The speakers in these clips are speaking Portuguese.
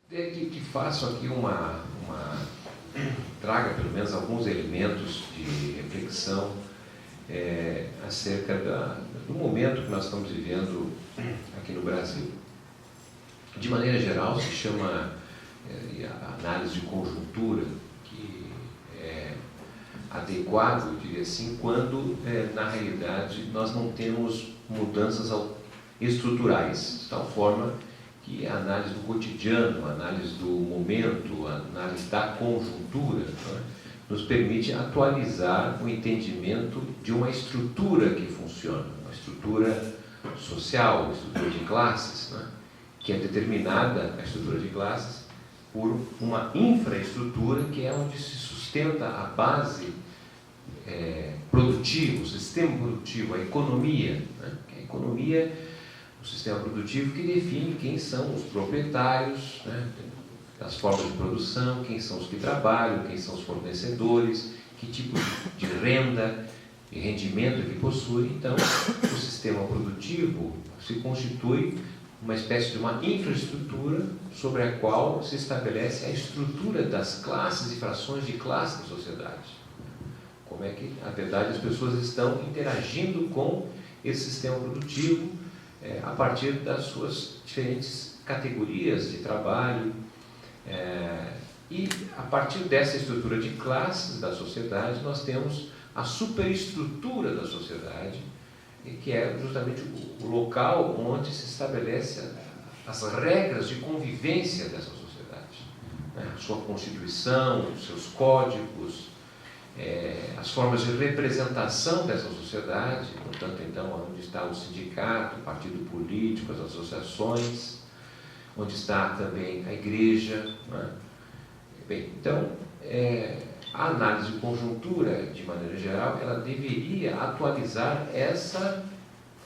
que faço aqui traga pelo menos alguns elementos de reflexão acerca do momento que nós estamos vivendo aqui no Brasil. De maneira geral, se chama a análise de conjuntura, que é adequado, eu diria assim, quando, na realidade, nós não temos mudanças estruturais, de tal forma que a análise do cotidiano, a análise do momento, a análise da conjuntura, né, nos permite atualizar o entendimento de uma estrutura que funciona, uma estrutura social, uma estrutura de classes, né, que é determinada, a estrutura de classes, por uma infraestrutura que é onde se sustenta a base produtiva, o sistema produtivo, a economia, né? A economia, o sistema produtivo que define quem são os proprietários, né, das formas de produção, quem são os que trabalham, quem são os fornecedores, que tipo de renda e rendimento que possui. Então, o sistema produtivo se constitui uma espécie de uma infraestrutura sobre a qual se estabelece a estrutura das classes e frações de classe da sociedade. Como é que, na verdade, as pessoas estão interagindo com esse sistema produtivo a partir das suas diferentes categorias de trabalho, e a partir dessa estrutura de classes da sociedade nós temos a superestrutura da sociedade, que é justamente o local onde se estabelece as regras de convivência dessa sociedade, né? A sua constituição, os seus códigos, as formas de representação dessa sociedade, portanto, então, onde está o sindicato, o partido político, as associações, onde está também a igreja, né? Bem, então, a análise de conjuntura, de maneira geral, ela deveria atualizar essa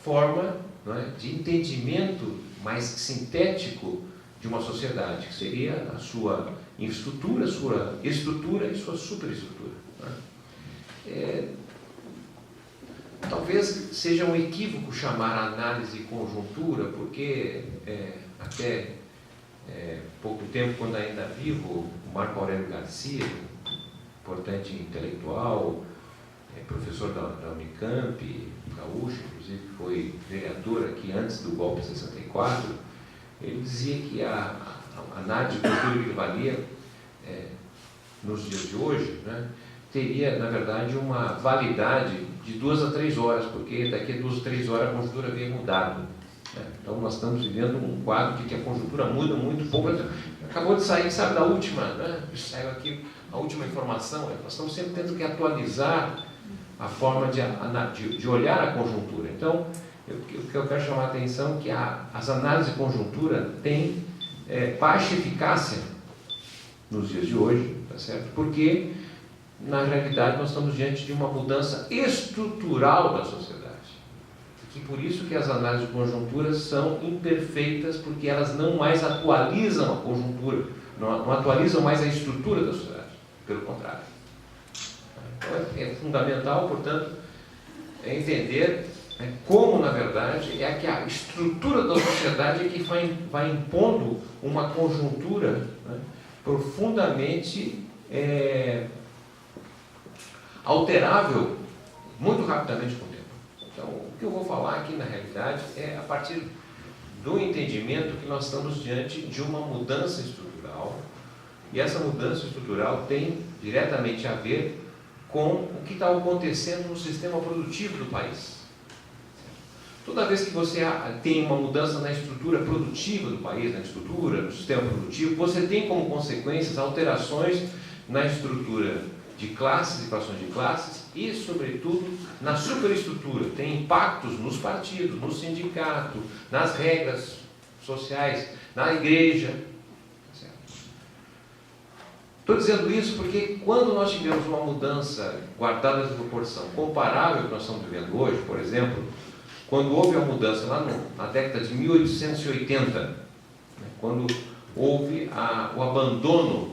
forma, né, de entendimento mais sintético de uma sociedade, que seria a sua infraestrutura, sua estrutura e sua superestrutura, né? Talvez seja um equívoco chamar a análise de conjuntura, porque até pouco tempo, quando ainda vivo, o Marco Aurélio Garcia, importante intelectual, professor da Unicamp, gaúcho, inclusive foi vereador aqui antes do golpe de 64, ele dizia que a análise de conjuntura que ele valia nos dias de hoje, né, teria, na verdade, uma validade de 2 a 3 horas, porque daqui a 2 a 3 horas a conjuntura vem mudado. Então, nós estamos vivendo um quadro de que a conjuntura muda muito pouco. Acabou de sair, sabe, da última, né? Saiu aqui a última informação. Nós estamos sempre tendo que atualizar a forma de olhar a conjuntura. Então, o que eu quero chamar a atenção é que as análises de conjuntura têm baixa eficácia nos dias de hoje, tá certo? Porque, na realidade, nós estamos diante de uma mudança estrutural da sociedade. E por isso que as análises de conjuntura são imperfeitas, porque elas não mais atualizam a conjuntura, não atualizam mais a estrutura da sociedade, pelo contrário. Então é fundamental, portanto, entender como, na verdade, que a estrutura da sociedade é que vai impondo uma conjuntura, né, profundamente alterável muito rapidamente com o tempo. Então, o que eu vou falar aqui, na realidade, é a partir do entendimento que nós estamos diante de uma mudança estrutural, e essa mudança estrutural tem diretamente a ver com o que está acontecendo no sistema produtivo do país. Toda vez que você tem uma mudança na estrutura produtiva do país, na estrutura, no sistema produtivo, você tem como consequências alterações na estrutura de classes e frações de classes e, sobretudo, na superestrutura. Tem impactos nos partidos, no sindicato, nas regras sociais, na igreja. Estou dizendo isso porque quando nós tivemos uma mudança guardada de proporção comparável ao que nós estamos vivendo hoje, por exemplo, quando houve a mudança lá na década de 1880, né, quando houve o abandono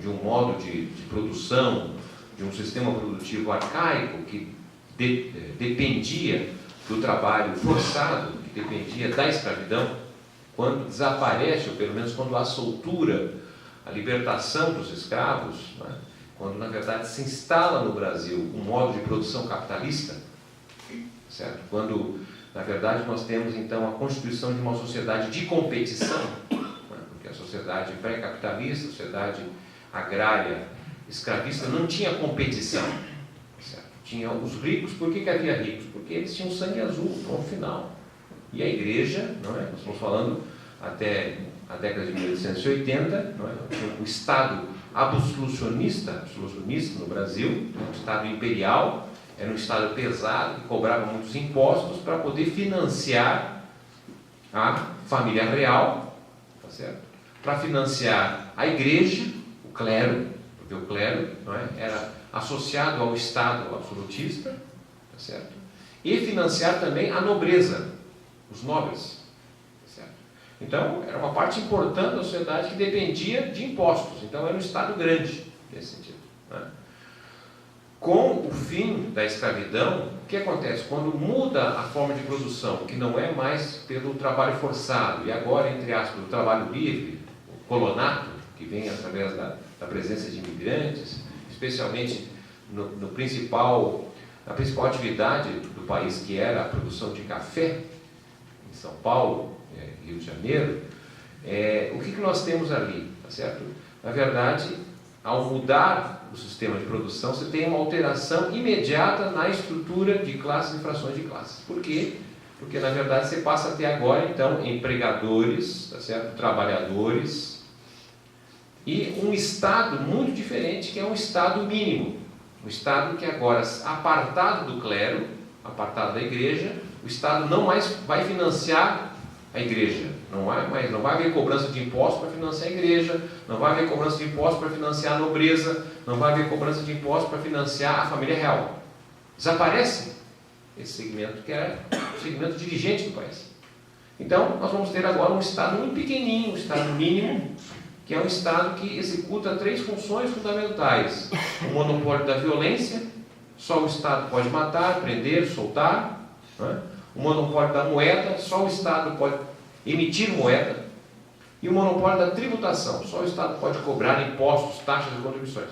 de um modo de produção, de um sistema produtivo arcaico que dependia do trabalho forçado, que dependia da escravidão, quando desaparece, ou pelo menos quando há soltura, a libertação dos escravos, né? Quando na verdade se instala no Brasil um modo de produção capitalista, certo? Quando na verdade nós temos então a constituição de uma sociedade de competição, né? Porque a sociedade pré-capitalista, a sociedade agrária, escravista, não tinha competição, certo? Tinha os ricos. Por que havia ricos? Porque eles tinham sangue azul, ponto final. E a igreja, não é? Nós estamos falando até a década de 1880, não é? O Estado absolucionista no Brasil, o Estado imperial, era um Estado pesado, que cobrava muitos impostos para poder financiar a família real, tá certo? Para financiar a igreja, o clero, porque o clero, não é? Era associado ao Estado absolutista, tá certo? E financiar também a nobreza, os nobres, tá certo? Então, era uma parte importante da sociedade que dependia de impostos. Então, era um Estado grande, nesse sentido, né? Com o fim da escravidão, o que acontece? Quando muda a forma de produção, que não é mais pelo trabalho forçado, e agora, entre aspas, o trabalho livre, o colonato, que vem através da presença de imigrantes, especialmente na principal atividade do país, que era a produção de café, em São Paulo, Rio de Janeiro, o que nós temos ali, tá certo? Na verdade, ao mudar o sistema de produção, você tem uma alteração imediata na estrutura de classes e frações de classes. Por quê? Porque, na verdade, você passa a ter agora, então, empregadores, tá certo? Trabalhadores, e um Estado muito diferente, que é um Estado mínimo. Um Estado que agora, apartado do clero, apartado da igreja, o Estado não mais vai financiar a igreja. Não vai haver cobrança de impostos para financiar a igreja, não vai haver cobrança de impostos para financiar a nobreza, não vai haver cobrança de impostos para financiar a família real. Desaparece esse segmento, que era o segmento dirigente do país. Então, nós vamos ter agora um Estado muito pequenininho, um Estado mínimo, que é um Estado que executa 3 funções fundamentais: o monopólio da violência, só o Estado pode matar, prender, soltar, né? O monopólio da moeda, só o Estado pode emitir moeda, e o monopólio da tributação, só o Estado pode cobrar impostos, taxas e contribuições.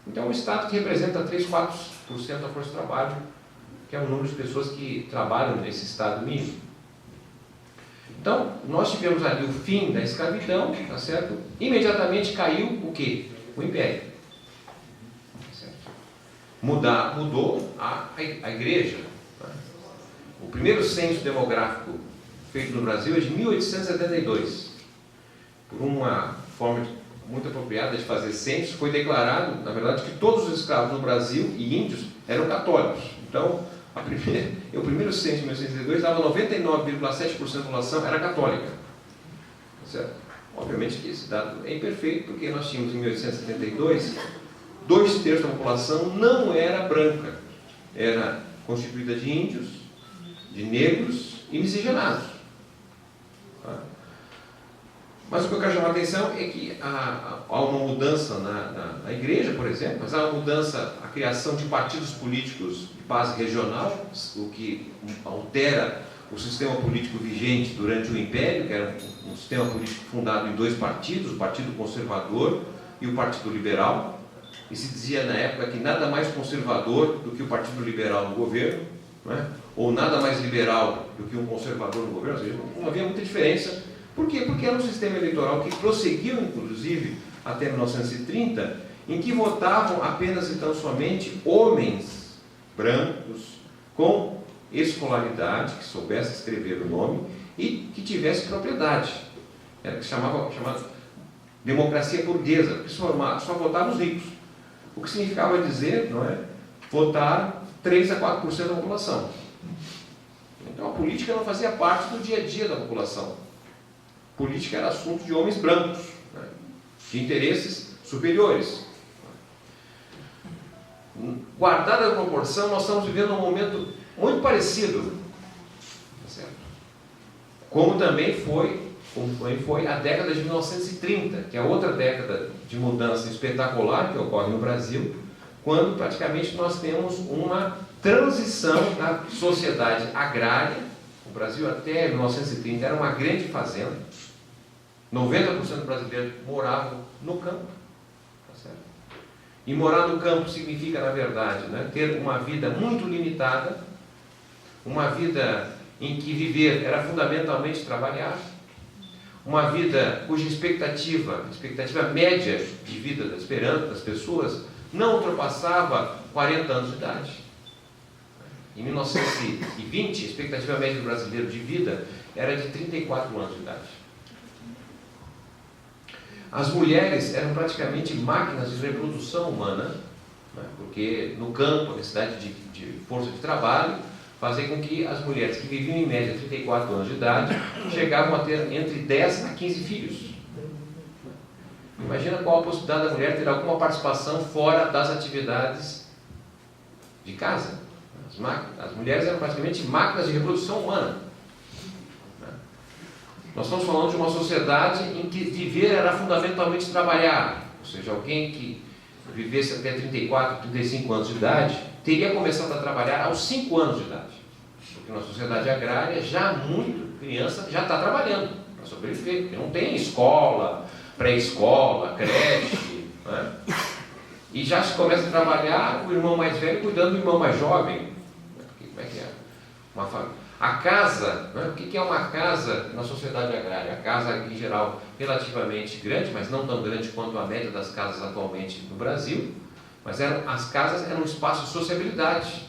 Então, é um Estado que representa 3, 4% da força de trabalho, que é o número de pessoas que trabalham nesse Estado mínimo. Então, nós tivemos ali o fim da escravidão, tá certo? Imediatamente caiu o quê? O Império. Tá certo? Mudou a igreja. Tá? O primeiro censo demográfico feito no Brasil é de 1872. Por uma forma muito apropriada de fazer censo, foi declarado, na verdade, que todos os escravos no Brasil e índios eram católicos. Então, o primeiro censo de 1872 dava 99,7% da população era católica. Certo? Obviamente que esse dado é imperfeito, porque nós tínhamos em 1872, 2/3 da população não era branca. Era constituída de índios, de negros e miscigenados. Tá? Mas o que eu quero chamar a atenção é que há uma mudança na igreja, por exemplo, mas há uma mudança, a criação de partidos políticos de base regional, o que altera o sistema político vigente durante o Império, que era um sistema político fundado em 2 partidos, o Partido Conservador e o Partido Liberal, e se dizia na época que nada mais conservador do que o Partido Liberal no governo, não é? Ou nada mais liberal do que um conservador no governo, ou seja, não havia muita diferença. Por quê? Porque era um sistema eleitoral que prosseguiu, inclusive, até 1930, em que votavam apenas e tão somente homens brancos com escolaridade, que soubesse escrever o nome e que tivesse propriedade. Era o que chamava democracia burguesa, porque só votavam os ricos. O que significava dizer, não é, votar 3 a 4% da população. Então a política não fazia parte do dia a dia da população. Política era assunto de homens brancos, né, de interesses superiores. Guardada a proporção, nós estamos vivendo um momento muito parecido, tá certo? Como também foi a década de 1930, que é outra década de mudança espetacular que ocorre no Brasil, quando praticamente nós temos uma transição da sociedade agrária. O Brasil até 1930 era uma grande fazenda, 90% do brasileiro moravam no campo. Tá certo? E morar no campo significa, na verdade, né, ter uma vida muito limitada, uma vida em que viver era fundamentalmente trabalhar, uma vida cuja expectativa média de vida das pessoas não ultrapassava 40 anos de idade. Em 1920, a expectativa média do brasileiro de vida era de 34 anos de idade. As mulheres eram praticamente máquinas de reprodução humana, né, porque no campo, a necessidade de força de trabalho fazia com que as mulheres que viviam em média 34 anos de idade chegavam a ter entre 10 a 15 filhos. Imagina qual a possibilidade da mulher ter alguma participação fora das atividades de casa. As mulheres eram praticamente máquinas de reprodução humana. Nós estamos falando de uma sociedade em que viver era fundamentalmente trabalhar. Ou seja, alguém que vivesse até 34, 35 anos de idade teria começado a trabalhar aos 5 anos de idade. Porque na sociedade agrária, já muito criança já está trabalhando para sobreviver. Porque não tem escola, pré-escola, creche, né? E já se começa a trabalhar o irmão mais velho cuidando do irmão mais jovem. Como é que é? Uma família. A casa, né? O que é uma casa na sociedade agrária? A casa, em geral, relativamente grande, mas não tão grande quanto a média das casas atualmente no Brasil, mas as casas eram um espaço de sociabilidade,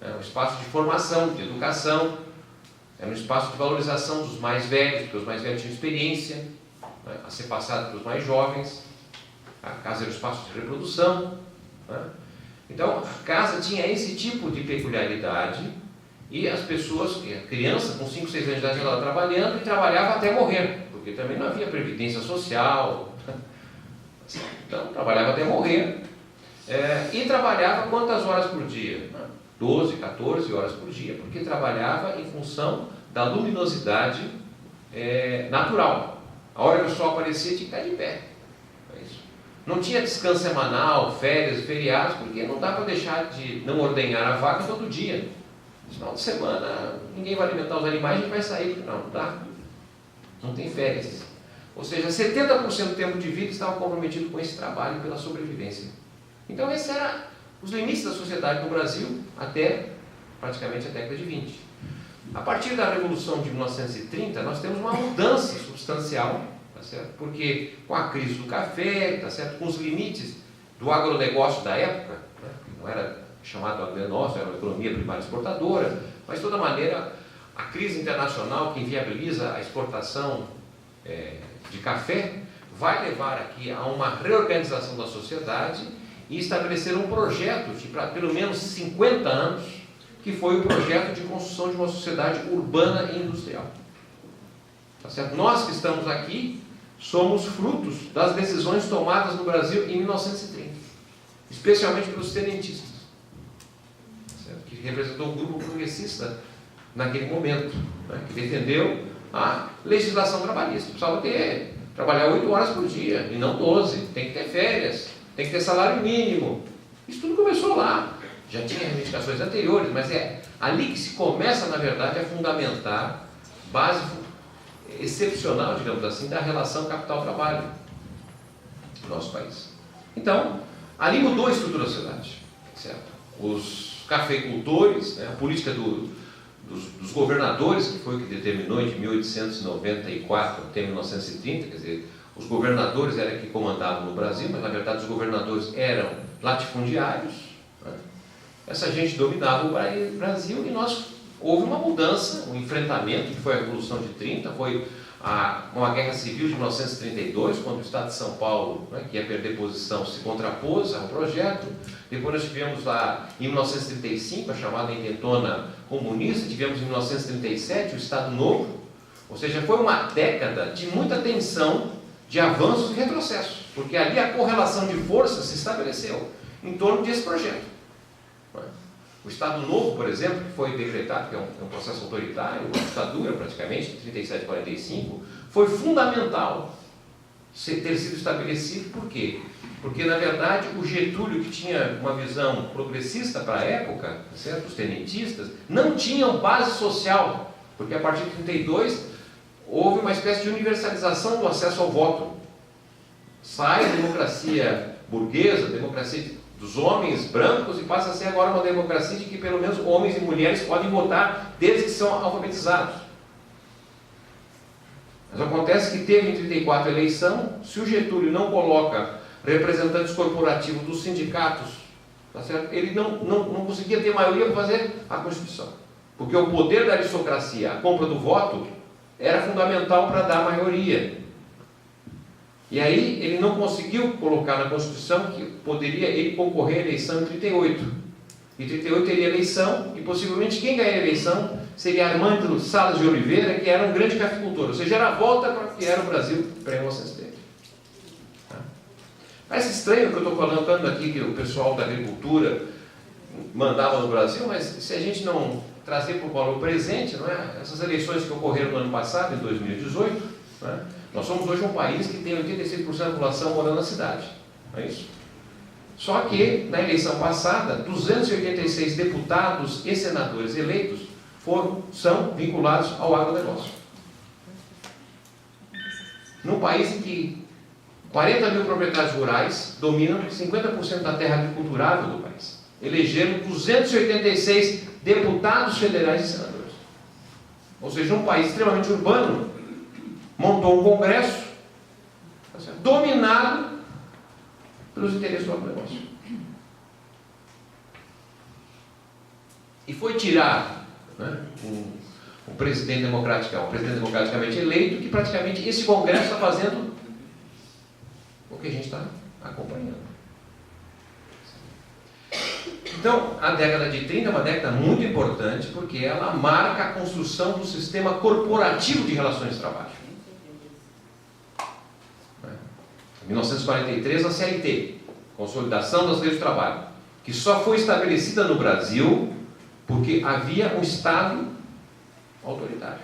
um espaço de formação, de educação, era um espaço de valorização dos mais velhos, porque os mais velhos tinham experiência, né, a ser passada pelos mais jovens. A casa era um espaço de reprodução, né? Então, a casa tinha esse tipo de peculiaridade e as pessoas, a criança com 5, 6 anos de idade, ela trabalhando e trabalhava até morrer, porque também não havia previdência social. Então, trabalhava até morrer. E trabalhava quantas horas por dia? 12, 14 horas por dia, porque trabalhava em função da luminosidade natural. A hora que o sol aparecia, tinha que estar de pé. É isso. Não tinha descanso semanal, férias, feriados, porque não dá para deixar de não ordenhar a vaca todo dia. No final de semana, ninguém vai alimentar os animais, a gente vai sair, porque não dá. Não tem férias. Ou seja, 70% do tempo de vida estava comprometido com esse trabalho pela sobrevivência. Então, esses eram os limites da sociedade no Brasil até praticamente a década de 20. A partir da Revolução de 1930, nós temos uma mudança substancial, tá certo? Porque com a crise do café, tá certo? Com os limites do agronegócio da época, né? Não era chamado agronegócio, era uma economia primária exportadora, mas de toda maneira a crise internacional que inviabiliza a exportação de café vai levar aqui a uma reorganização da sociedade e estabelecer um projeto de pelo menos 50 anos, que foi o projeto de construção de uma sociedade urbana e industrial. Tá certo? Nós que estamos aqui somos frutos das decisões tomadas no Brasil em 1930, especialmente pelos tenentistas, tá certo? Que representou um grupo progressista naquele momento, né? Que defendeu a legislação trabalhista. Precisava trabalhar 8 horas por dia e não 12, tem que ter férias, tem que ter salário mínimo. Isso tudo começou lá. Já tinha reivindicações anteriores, mas é ali que se começa, na verdade, a fundamentar base excepcional, digamos assim, da relação capital-trabalho no nosso país. Então, ali mudou a estrutura da sociedade, certo? Os cafeicultores, né, a política dos governadores, que foi o que determinou de 1894 até 1930, quer dizer, os governadores eram que comandavam no Brasil, mas na verdade os governadores eram latifundiários, né? Essa gente dominava o Brasil e houve uma mudança, um enfrentamento, que foi a Revolução de 30, foi uma guerra civil de 1932, quando o Estado de São Paulo, né, que ia perder posição, se contrapôs ao projeto. Depois nós tivemos lá, em 1935, a chamada intentona comunista, tivemos em 1937 o Estado Novo, ou seja, foi uma década de muita tensão, de avanços e retrocessos, porque ali a correlação de forças se estabeleceu em torno desse projeto. O Estado Novo, por exemplo, que foi decretado, que é um processo autoritário, uma ditadura praticamente, de 37 a 45, foi fundamental ter sido estabelecido. Por quê? Porque, na verdade, o Getúlio, que tinha uma visão progressista para a época, certo? Os tenentistas, não tinham base social, porque a partir de 32 houve uma espécie de universalização do acesso ao voto. Sai a democracia burguesa, a democracia dos homens brancos, e passa a ser agora uma democracia de que pelo menos homens e mulheres podem votar desde que são alfabetizados. Mas acontece que teve em 34 a eleição, se o Getúlio não coloca representantes corporativos dos sindicatos, tá certo? Ele não conseguia ter maioria para fazer a Constituição. Porque o poder da aristocracia, a compra do voto, era fundamental para dar maioria. E aí ele não conseguiu colocar na Constituição que poderia ele concorrer à eleição em 38. Em 38 teria eleição, e possivelmente quem ganharia a eleição seria Armando Salles de Oliveira, que era um grande cafeicultor. Ou seja, era a volta para o que era o Brasil pré-1930. Tá? Parece estranho que eu estou falando aqui que o pessoal da agricultura mandava no Brasil, mas se a gente não trazer para o valor presente, não é? Essas eleições que ocorreram no ano passado, em 2018, não é? Nós somos hoje um país que tem 86% da população morando na cidade, não é isso? Só que, na eleição passada, 286 deputados e senadores eleitos são vinculados ao agronegócio. Num país em que 40 mil proprietários rurais dominam 50% da terra agriculturável do país. Elegeram 286 deputados federais e senadores. Ou seja, um país extremamente urbano montou um congresso dominado pelos interesses do agronegócio. E foi tirar, né, um presidente democraticamente eleito, que praticamente esse congresso está fazendo o que a gente está acompanhando. Então, a década de 30 é uma década muito importante, porque ela marca a construção do sistema corporativo de relações de trabalho. Em 1943, a CLT, Consolidação das Leis do Trabalho, que só foi estabelecida no Brasil porque havia um Estado autoritário.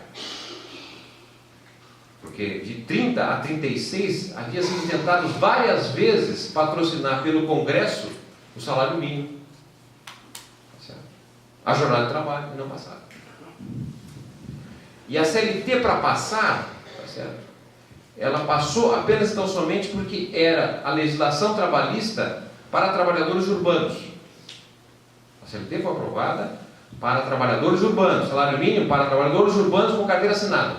Porque de 30 a 36 havia sido tentado várias vezes patrocinar pelo Congresso o salário mínimo, a jornada de trabalho, e não passava. E a CLT, para passar, tá certo? Ela passou apenas tão somente porque era a legislação trabalhista para trabalhadores urbanos. A CLT foi aprovada para trabalhadores urbanos, salário mínimo para trabalhadores urbanos com carteira assinada.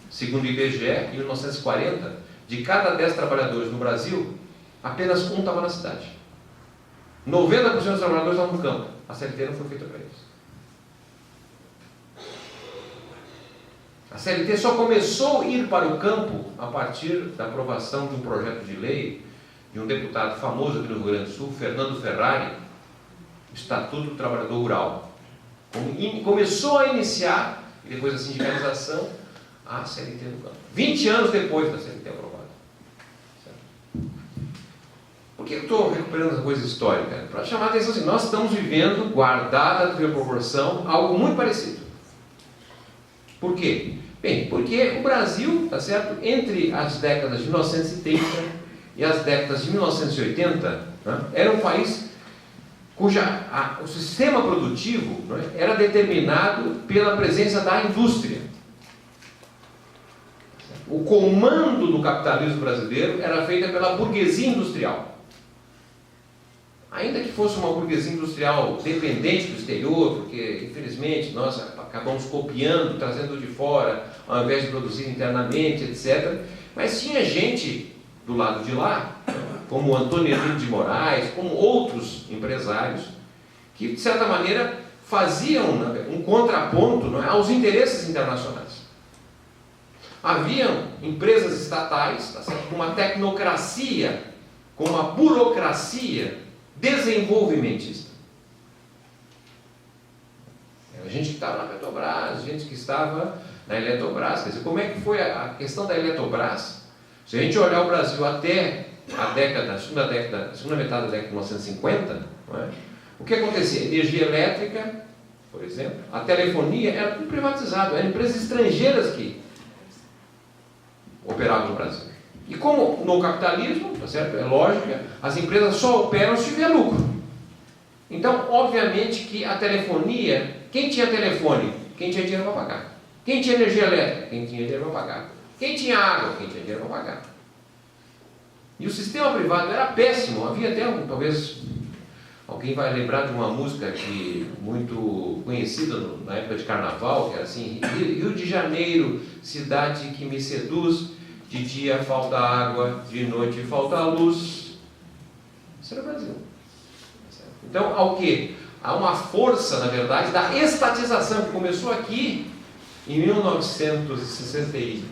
Segundo o IBGE, em 1940, de cada 10 trabalhadores no Brasil, apenas um estava na cidade. 90% dos trabalhadores estavam no campo. A CLT não foi feita para eles. A CLT só começou a ir para o campo a partir da aprovação de um projeto de lei de um deputado famoso aqui no Rio Grande do Sul, Fernando Ferrari, o Estatuto do Trabalhador Rural. Começou a iniciar, e depois da sindicalização, a CLT no campo. 20 anos depois da CLT aprovada. Certo? Por que eu estou recuperando essa coisa histórica? Para chamar a atenção assim, nós estamos vivendo, guardada a devida proporção, algo muito parecido. Por quê? Bem, porque o Brasil, tá certo, entre as décadas de 1930 e as décadas de 1980, né, era um país o sistema produtivo, né, era determinado pela presença da indústria. O comando do capitalismo brasileiro era feito pela burguesia industrial. Ainda que fosse uma burguesia industrial dependente do exterior, porque infelizmente nós acabamos copiando, trazendo de fora, ao invés de produzir internamente, etc. Mas tinha gente do lado de lá, como o Antônio Henrique de Moraes, como outros empresários, que de certa maneira faziam um contraponto, não é, aos interesses internacionais. Haviam empresas estatais, tá certo, com uma tecnocracia, com uma burocracia desenvolvimentista. A gente que estava na Petrobras, gente que estava na Eletrobras. Quer dizer, como é que foi a questão da Eletrobras? Se a gente olhar o Brasil até a segunda metade da década de 1950, não é? O que acontecia? Energia elétrica, por exemplo, a telefonia, era tudo privatizado, eram empresas estrangeiras que operavam no Brasil. E como no capitalismo, tá certo? É lógico, as empresas só operam se tiver lucro. Então, obviamente que a telefonia, quem tinha telefone? Quem tinha dinheiro para pagar. Quem tinha energia elétrica? Quem tinha dinheiro para pagar. Quem tinha água? Quem tinha dinheiro para pagar. E o sistema privado era péssimo. Havia até, talvez, alguém vai lembrar de uma música muito conhecida na época de carnaval, que era assim: Rio de Janeiro, cidade que me seduz, de dia falta água, de noite falta luz. Isso era o Brasil. Então, ao quê? Há uma força, na verdade, da estatização, que começou aqui em 1959,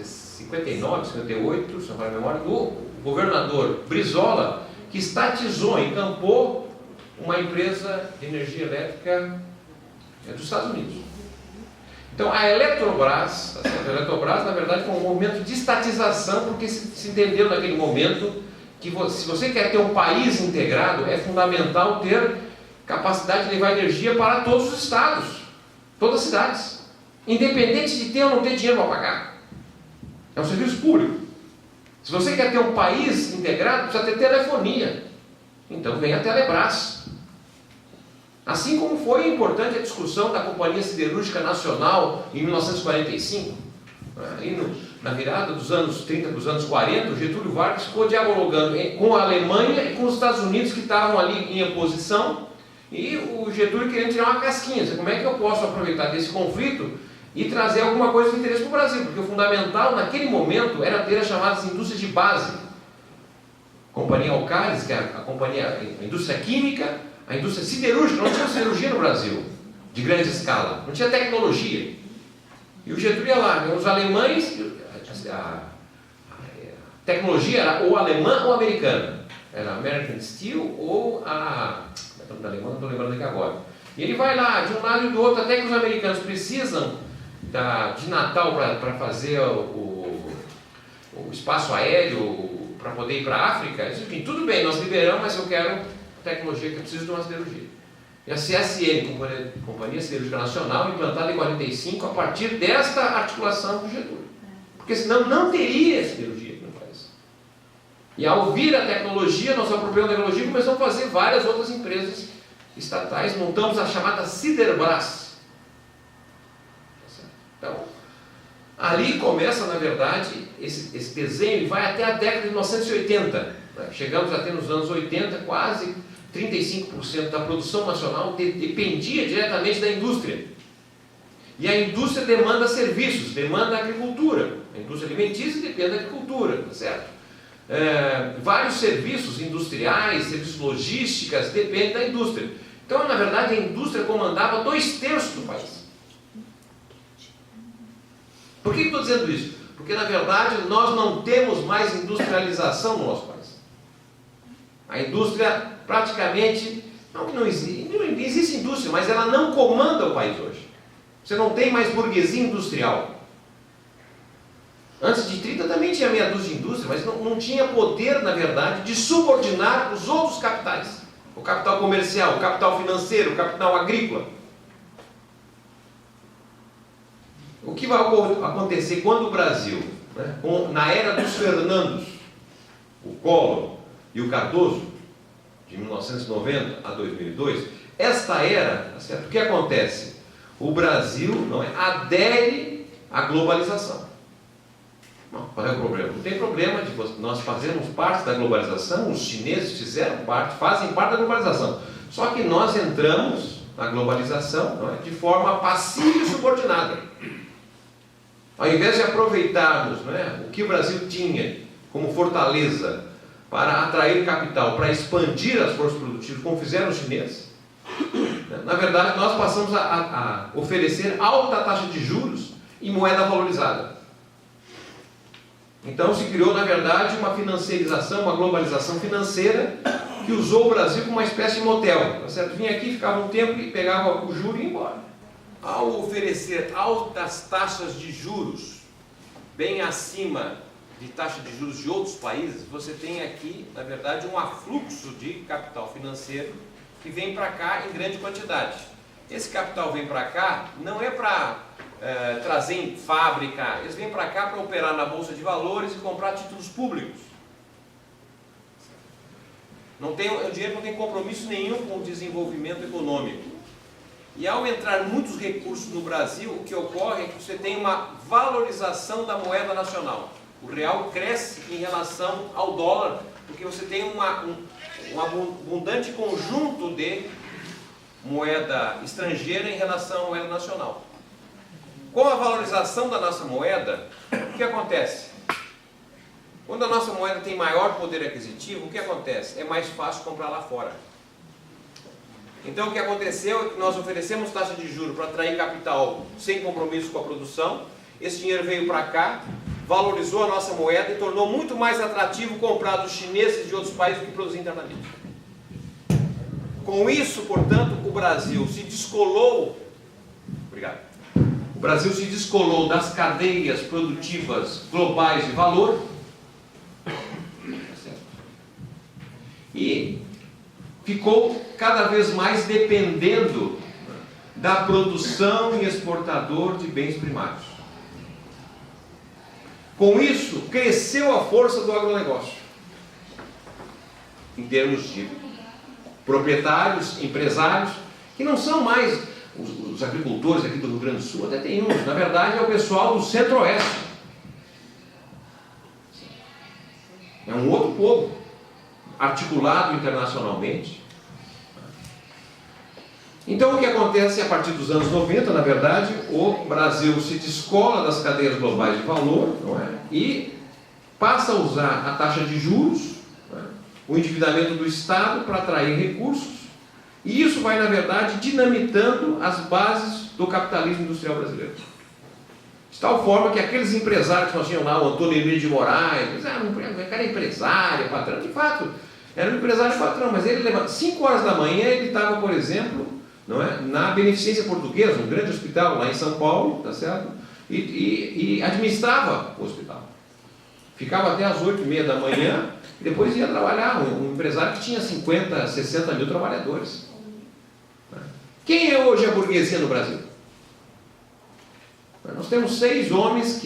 58, se não me memória, do governador Brizola, que estatizou, encampou uma empresa de energia elétrica dos Estados Unidos. Então, a Eletrobras, na verdade, foi um movimento de estatização, porque se entendeu naquele momento que se você quer ter um país integrado, é fundamental ter capacidade de levar energia para todos os estados, todas as cidades, independente de ter ou não ter dinheiro para pagar. É um serviço público. Se você quer ter um país integrado, precisa ter telefonia. Então vem a Telebrás. Assim como foi importante a discussão da Companhia Siderúrgica Nacional em 1945, na virada dos anos 30 para os anos 40, o Getúlio Vargas ficou dialogando com a Alemanha e com os Estados Unidos, que estavam ali em oposição, e o Getúlio querendo tirar uma casquinha. Como é que eu posso aproveitar desse conflito e trazer alguma coisa de interesse para o Brasil? Porque o fundamental naquele momento era ter as chamadas indústrias de base. A Companhia Alcares, que é a indústria química, a indústria siderúrgica. Não tinha siderurgia no Brasil, de grande escala, não tinha tecnologia. E o Getúlio ia lá, os alemães, a tecnologia era ou alemã ou americana. Era American Steel ou a da alemã, não estou lembrando aqui agora. E ele vai lá, de um lado e do outro, até que os americanos precisam de Natal para fazer o espaço aéreo, para poder ir para a África. Eles dizem: tudo bem, nós liberamos, mas eu quero tecnologia, que eu preciso de uma siderurgia. E a CSN, Companhia Siderúrgica Nacional, implantada em 45, a partir desta articulação do Getúlio. Porque senão não teria siderurgia aqui no país. E ao vir a tecnologia, nós apropriamos a tecnologia e começamos a fazer várias outras empresas estatais. Montamos a chamada Siderbras. Então, ali começa, na verdade, esse desenho, e vai até a década de 1980. Chegamos a ter nos anos 80 quase 35% da produção nacional dependia diretamente da indústria. E a indústria demanda serviços, demanda agricultura. A indústria alimentícia depende da agricultura, tá certo? Vários serviços industriais, serviços logísticas, dependem da indústria. Então, na verdade, a indústria comandava 2/3 do país. Por que estou dizendo isso? Porque, na verdade, nós não temos mais industrialização no nosso país. A indústria praticamente, não existe indústria, mas ela não comanda o país hoje. Você não tem mais burguesia industrial. Antes de 30 também tinha meia dúzia de indústria, mas não tinha poder, na verdade, de subordinar os outros capitais. O capital comercial, o capital financeiro, o capital agrícola. O que vai acontecer quando o Brasil, na era dos Fernandos, o Collor e o Cardoso, de 1990 a 2002, esta era, tá certo? O que acontece? O Brasil adere à globalização. Não, qual é o problema? Não tem problema de nós fazermos parte da globalização, os chineses fazem parte da globalização. Só que nós entramos na globalização de forma passiva e subordinada. Ao invés de aproveitarmos o que o Brasil tinha como fortaleza para atrair capital, para expandir as forças produtivas, como fizeram os chineses, na verdade nós passamos a oferecer alta taxa de juros e moeda valorizada. Então se criou, na verdade, uma financiarização, uma globalização financeira que usou o Brasil como uma espécie de motel. Tá certo? Vinha aqui, ficava um tempo e pegava o juro e ia embora. Ao oferecer altas taxas de juros, bem acima de taxa de juros de outros países, você tem aqui, na verdade, um afluxo de capital financeiro que vem para cá em grande quantidade. Esse capital vem para cá não é para trazer em fábrica, eles vêm para cá para operar na Bolsa de Valores e comprar títulos públicos. O dinheiro não tem compromisso nenhum com o desenvolvimento econômico. E ao entrar muitos recursos no Brasil, o que ocorre é que você tem uma valorização da moeda nacional. O real cresce em relação ao dólar, porque você tem um abundante conjunto de moeda estrangeira em relação à moeda nacional. Com a valorização da nossa moeda, o que acontece? Quando a nossa moeda tem maior poder aquisitivo, o que acontece? É mais fácil comprar lá fora. Então o que aconteceu é que nós oferecemos taxa de juros para atrair capital sem compromisso com a produção. Esse dinheiro veio para cá, valorizou a nossa moeda e tornou muito mais atrativo comprar dos chineses e de outros países do que produzir internamente. Com isso, portanto, o Brasil se descolou. Obrigado. O Brasil se descolou das cadeias produtivas globais de valor e ficou cada vez mais dependendo da produção e exportador de bens primários. Com isso, cresceu a força do agronegócio, em termos de proprietários, empresários, que não são mais os agricultores aqui do Rio Grande do Sul, até tem uns, na verdade é o pessoal do Centro-Oeste. É um outro povo, articulado internacionalmente. Então o que acontece a partir dos anos 90, na verdade, o Brasil se descola das cadeias globais de valor, não é? E passa a usar a taxa de juros, não é? O endividamento do Estado para atrair recursos, e isso vai, na verdade, dinamitando as bases do capitalismo industrial brasileiro. De tal forma que aqueles empresários que nós tínhamos lá, o Antônio Emílio de Moraes, o cara é empresário, patrão, de fato, era um empresário patrão, mas ele levava 5 horas da manhã, ele estava, por exemplo, não é, na Beneficência Portuguesa, um grande hospital lá em São Paulo, tá certo? E administrava o hospital. Ficava até às 8h30 da manhã, e depois ia trabalhar, um empresário que tinha 50, 60 mil trabalhadores. Quem é hoje a burguesia no Brasil? Nós temos 6 homens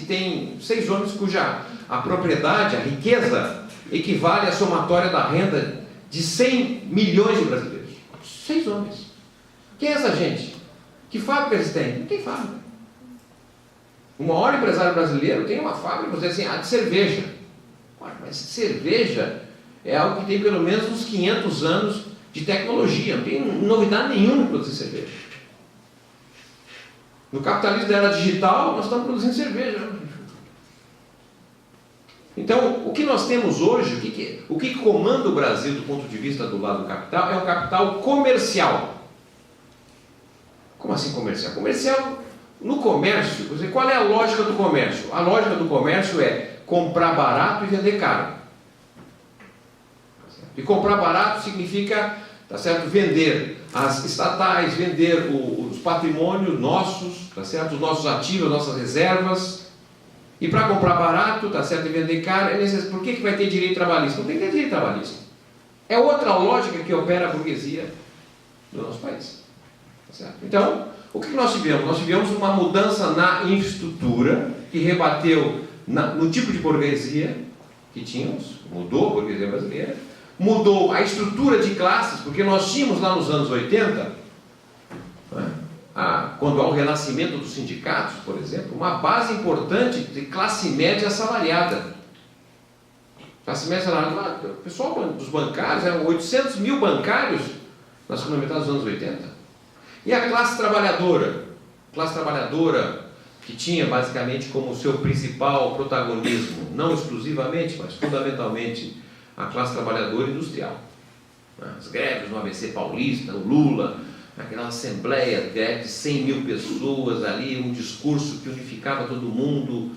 cuja a propriedade, a riqueza, equivale à somatória da renda de 100 milhões de brasileiros. 6 homens. Quem é essa gente? Que fábrica eles têm? Não tem fábrica. O maior empresário brasileiro tem uma fábrica, vamos dizer assim, de cerveja. Mas cerveja é algo que tem pelo menos uns 500 anos de tecnologia. Não tem novidade nenhuma em produzir cerveja. No capitalismo da era digital, nós estamos produzindo cerveja. Então, o que nós temos hoje, o que comanda o Brasil do ponto de vista do lado do capital, é um capital comercial. Como assim comercial? Comercial, no comércio, qual é a lógica do comércio? A lógica do comércio é comprar barato e vender caro. E comprar barato significa, tá certo, vender as estatais, vender os patrimônios nossos, tá certo, os nossos ativos, as nossas reservas. E para comprar barato, tá certo, e vender caro, é necessário. Por que vai ter direito trabalhista? Não tem que ter direito trabalhista. É outra lógica que opera a burguesia do nosso país. Tá certo? Então, o que nós tivemos? Nós tivemos uma mudança na infraestrutura que rebateu no tipo de burguesia que tínhamos, mudou a burguesia brasileira, mudou a estrutura de classes, porque nós tínhamos lá nos anos 80, quando há o renascimento dos sindicatos, por exemplo, uma base importante de classe média assalariada. Classe média assalariada, o pessoal dos bancários, eram 800 mil bancários na segunda metade dos anos 80. E a classe trabalhadora que tinha basicamente como seu principal protagonismo, não exclusivamente, mas fundamentalmente, a classe trabalhadora industrial. As greves no ABC Paulista, no Lula, aquela assembleia de 100 mil pessoas ali, um discurso que unificava todo mundo.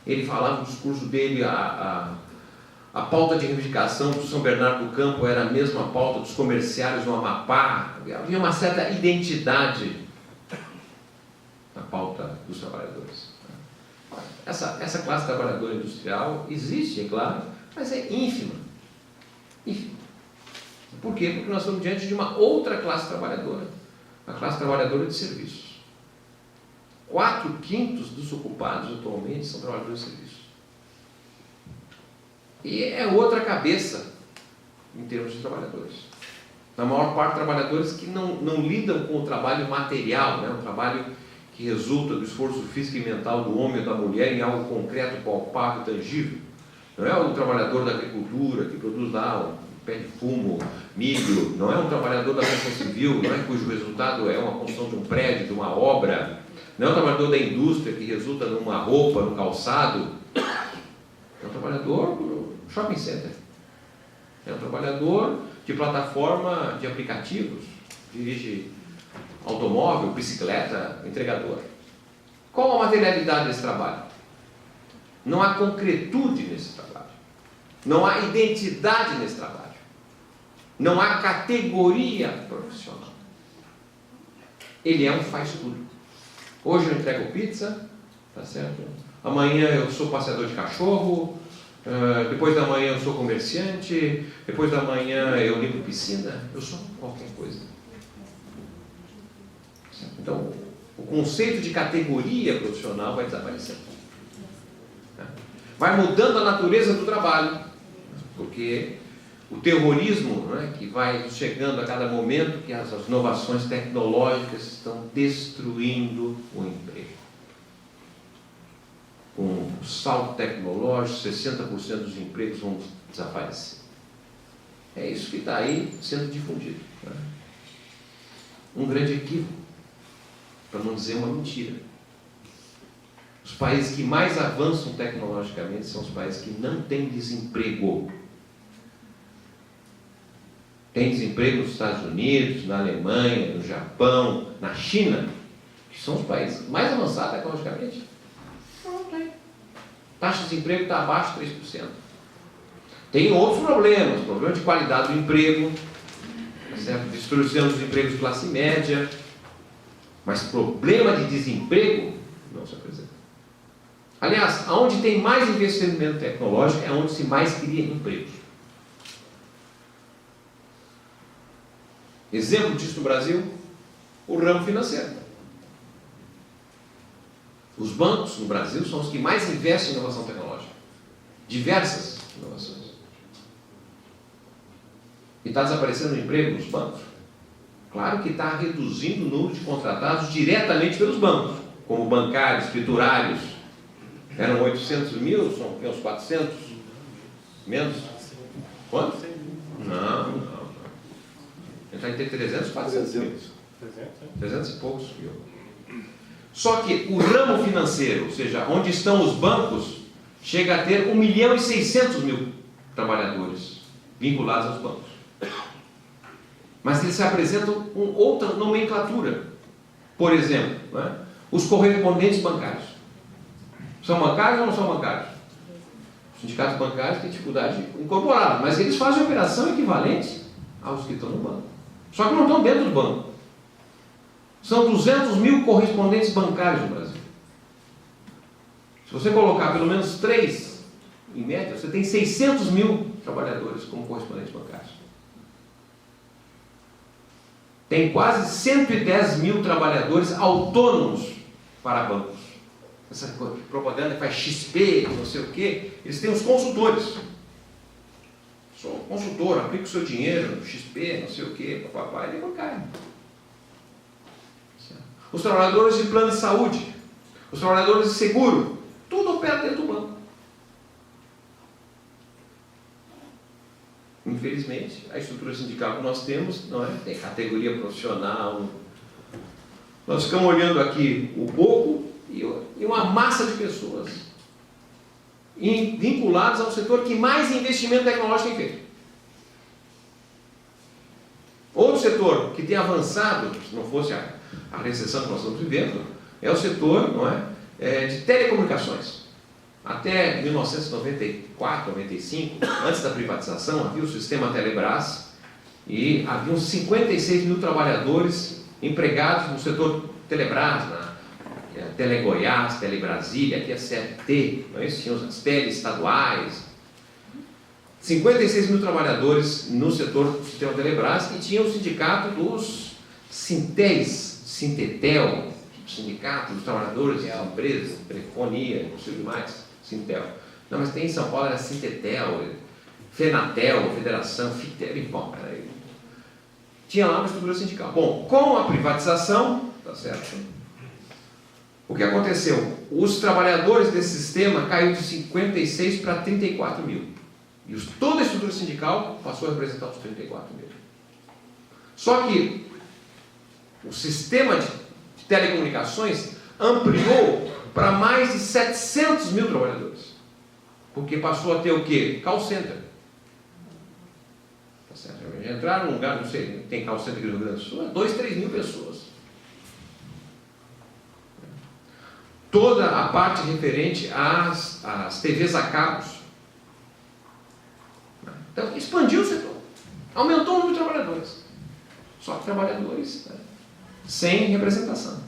Ele falava no discurso dele, a pauta de reivindicação do São Bernardo do Campo era a mesma pauta dos comerciários no Amapá. Havia uma certa identidade na pauta dos trabalhadores. Essa classe trabalhadora industrial existe, é claro, mas é ínfima. Por quê? Porque nós estamos diante de uma outra classe trabalhadora, a classe trabalhadora de serviços. 4/5 dos ocupados atualmente são trabalhadores de serviços. E é outra cabeça em termos de trabalhadores. Na maior parte, trabalhadores que não lidam com o trabalho material, né? O trabalho que resulta do esforço físico e mental do homem ou da mulher em algo concreto, palpável, tangível. Não é o trabalhador da agricultura que produz lá um pé de fumo, milho, não é um trabalhador da construção civil, não é, cujo resultado é uma construção de um prédio, de uma obra, não é um trabalhador da indústria que resulta numa roupa, num calçado, é um trabalhador do shopping center, é um trabalhador de plataforma de aplicativos, dirige automóvel, bicicleta, entregador. Qual a materialidade desse trabalho? Não há concretude nesse trabalho. Não há identidade nesse trabalho. Não há categoria profissional. Ele é um faz-tudo. Hoje eu entrego pizza, tá certo? Amanhã eu sou passeador de cachorro, depois da manhã eu sou comerciante, depois da manhã eu limpo piscina, eu sou qualquer coisa. Então, o conceito de categoria profissional vai desaparecendo. Vai mudando a natureza do trabalho, porque o terrorismo, né, que vai chegando a cada momento, que as inovações tecnológicas estão destruindo o emprego. Com o salto tecnológico, 60% dos empregos vão desaparecer. É isso que está aí sendo difundido. Né? Um grande equívoco, para não dizer uma mentira. Os países que mais avançam tecnologicamente são os países que não têm desemprego. Tem desemprego nos Estados Unidos, na Alemanha, no Japão, na China, que são os países mais avançados tecnologicamente. Não tem. A taxa de desemprego está abaixo de 3%. Tem outros problemas, problema de qualidade do emprego, certo? Destruição dos empregos de classe média, mas problema de desemprego não se apresenta. Aliás, onde tem mais investimento tecnológico é onde se mais cria empregos. Exemplo disso no Brasil, o ramo financeiro. Os bancos no Brasil são os que mais investem em inovação tecnológica. Diversas inovações. E está desaparecendo o emprego nos bancos? Claro que está reduzindo o número de contratados diretamente pelos bancos, como bancários, escriturários. Eram 800 mil, são uns 400? Menos? Quanto? Não. Está entre 300 e 400 mil. 300 e poucos mil. Só que o ramo financeiro, ou seja, onde estão os bancos, chega a ter 1.600.000 trabalhadores vinculados aos bancos. Mas eles se apresentam com outra nomenclatura. Por exemplo, né, os correspondentes bancários. São bancários ou não são bancários? Os sindicatos bancários têm dificuldade de incorporar, mas eles fazem operação equivalente aos que estão no banco. Só que não estão dentro do banco. São 200.000 correspondentes bancários no Brasil. Se você colocar pelo menos 3, em média, você tem 600.000 trabalhadores como correspondentes bancários. Tem quase 110.000 trabalhadores autônomos para bancos. Essa propaganda que faz XP, não sei o quê, eles têm os consultores. Sou consultor, aplico o seu dinheiro no XP, não sei o quê, papai, ele é bancário. Os trabalhadores de plano de saúde, os trabalhadores de seguro, tudo opera dentro do banco. Infelizmente, a estrutura sindical que nós temos não é, tem categoria profissional. Nós ficamos olhando aqui o pouco e uma massa de pessoas vinculadas ao setor que mais investimento tecnológico tem feito. Outro setor que tem avançado, se não fosse a recessão que nós estamos vivendo, é o setor, não é, de telecomunicações. Até 1994, 95, antes da privatização, havia o sistema Telebrás e haviam 56.000 trabalhadores empregados no setor Telebrás, na Telegoiás, Telebrasília, aqui a CFT, não é isso? Tinham as teleestaduais. 56.000 trabalhadores no setor do sistema Telebrás e tinha o sindicato dos Sintetel, sindicato dos trabalhadores das empresas, telefonia, não sei o que mais, Sintel. Não, mas tem em São Paulo, era Sintetel, Fenatel, Federação, Fitel, bom, tinha lá uma estrutura sindical. Bom, com a privatização, tá certo? O que aconteceu? Os trabalhadores desse sistema caiu de 56 para 34 mil. E toda a estrutura sindical passou a representar os 34 mil. Só que o sistema de telecomunicações ampliou para mais de 700 mil trabalhadores. Porque passou a ter o quê? Call center. Tá certo? Entraram num lugar, não sei, tem call center aqui no Rio Grande do Sul, 2, 3 mil pessoas. Toda a parte referente às TVs a cabos. Então, expandiu o setor. Aumentou o número de trabalhadores. Só que trabalhadores, né, sem representação.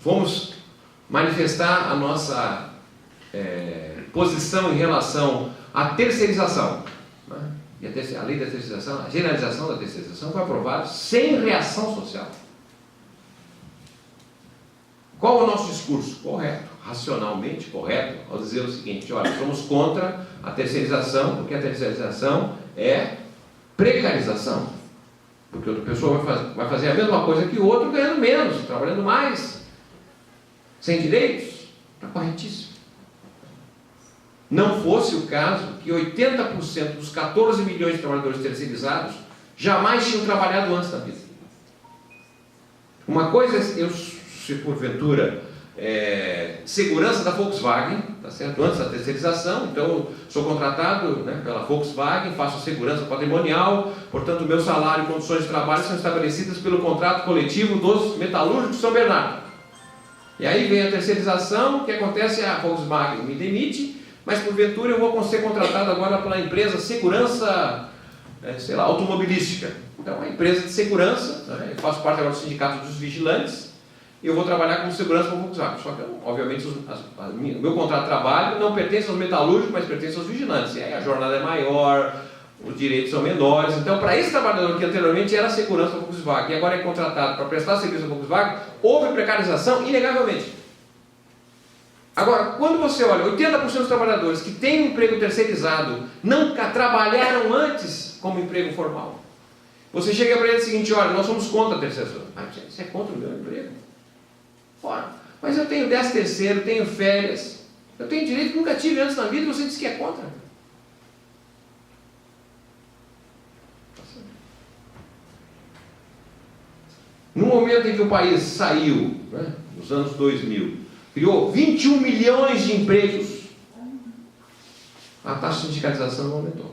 Fomos manifestar a nossa posição em relação à terceirização. Né? E a lei da terceirização, a generalização da terceirização foi aprovada sem reação social. Qual é o nosso discurso? Correto, racionalmente correto, ao dizer o seguinte: olha, somos contra a terceirização, porque a terceirização é precarização. Porque outra pessoa vai fazer a mesma coisa que o outro, ganhando menos, trabalhando mais, sem direitos. Está corretíssimo. Não fosse o caso que 80% dos 14 milhões de trabalhadores terceirizados jamais tinham trabalhado antes da vida. Uma coisa é eu, se porventura, segurança da Volkswagen, tá certo? Antes da terceirização, então eu sou contratado, né, pela Volkswagen, faço segurança patrimonial, portanto o meu salário e condições de trabalho são estabelecidas pelo contrato coletivo dos metalúrgicos de São Bernardo. E aí vem a terceirização, o que acontece? A Volkswagen me demite, mas porventura eu vou ser contratado agora pela empresa segurança, sei lá, automobilística. Então a empresa de segurança, né, eu faço parte agora do sindicato dos vigilantes, e eu vou trabalhar como segurança para o Volkswagen. Só que, obviamente, o meu contrato de trabalho não pertence aos metalúrgicos, mas pertence aos vigilantes. E aí a jornada é maior, os direitos são menores. Então, para esse trabalhador que anteriormente era segurança para o Volkswagen e agora é contratado para prestar serviço ao Volkswagen, houve precarização, inegavelmente. Agora, quando você olha, 80% dos trabalhadores que têm um emprego terceirizado nunca trabalharam antes como emprego formal. Você chega para ele o seguinte: olha, nós somos contra a terceirização. Você é contra o meu emprego? Ora, mas eu tenho 10º, tenho férias, eu tenho direito que nunca tive antes na vida e você diz que é contra. No momento em que o país saiu, né, nos anos 2000, criou 21 milhões de empregos, a taxa de sindicalização não aumentou.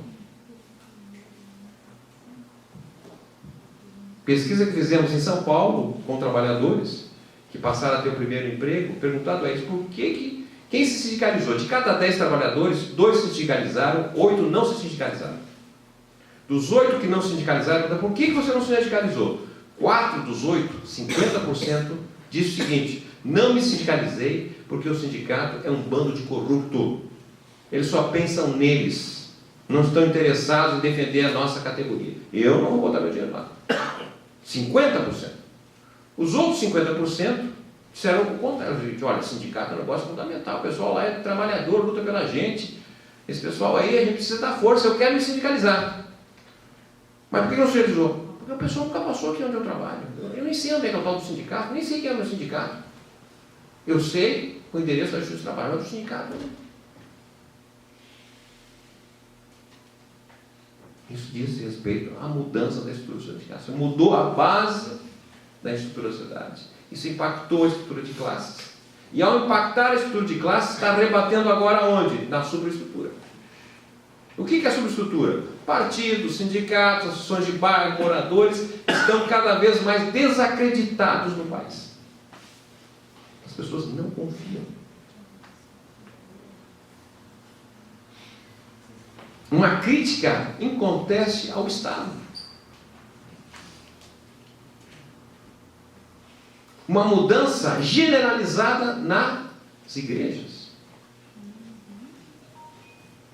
Pesquisa que fizemos em São Paulo com trabalhadores que passaram a ter o primeiro emprego, perguntado a eles por quem se sindicalizou. De cada 10 trabalhadores, 2 se sindicalizaram, 8 não se sindicalizaram. Dos 8 que não se sindicalizaram, por que você não se sindicalizou? 4 dos 8, 50%, diz o seguinte: não me sindicalizei porque o sindicato é um bando de corrupto. Eles só pensam neles, não estão interessados em defender a nossa categoria. Eu não vou botar meu dinheiro lá. 50%. Os outros 50% disseram o contrário: olha, sindicato é um negócio fundamental, o pessoal lá é trabalhador, luta pela gente, esse pessoal aí a gente precisa dar força, eu quero me sindicalizar. Mas por que não se sindicalizou? Porque o pessoal nunca passou aqui onde eu trabalho. Eu nem sei onde é que é o tal do sindicato, nem sei quem é o meu sindicato. Eu sei o endereço da Justiça do Trabalho, mas do sindicato não. Isso diz respeito à mudança da estrutura da sindicação. Mudou a base da estrutura da sociedade. Isso impactou a estrutura de classes. E ao impactar a estrutura de classes, está rebatendo agora onde? Na superestrutura. O que é a superestrutura? Partidos, sindicatos, associações de bairro, moradores, estão cada vez mais desacreditados no país. As pessoas não confiam. Uma crítica inconteste ao Estado. Uma mudança generalizada nas igrejas.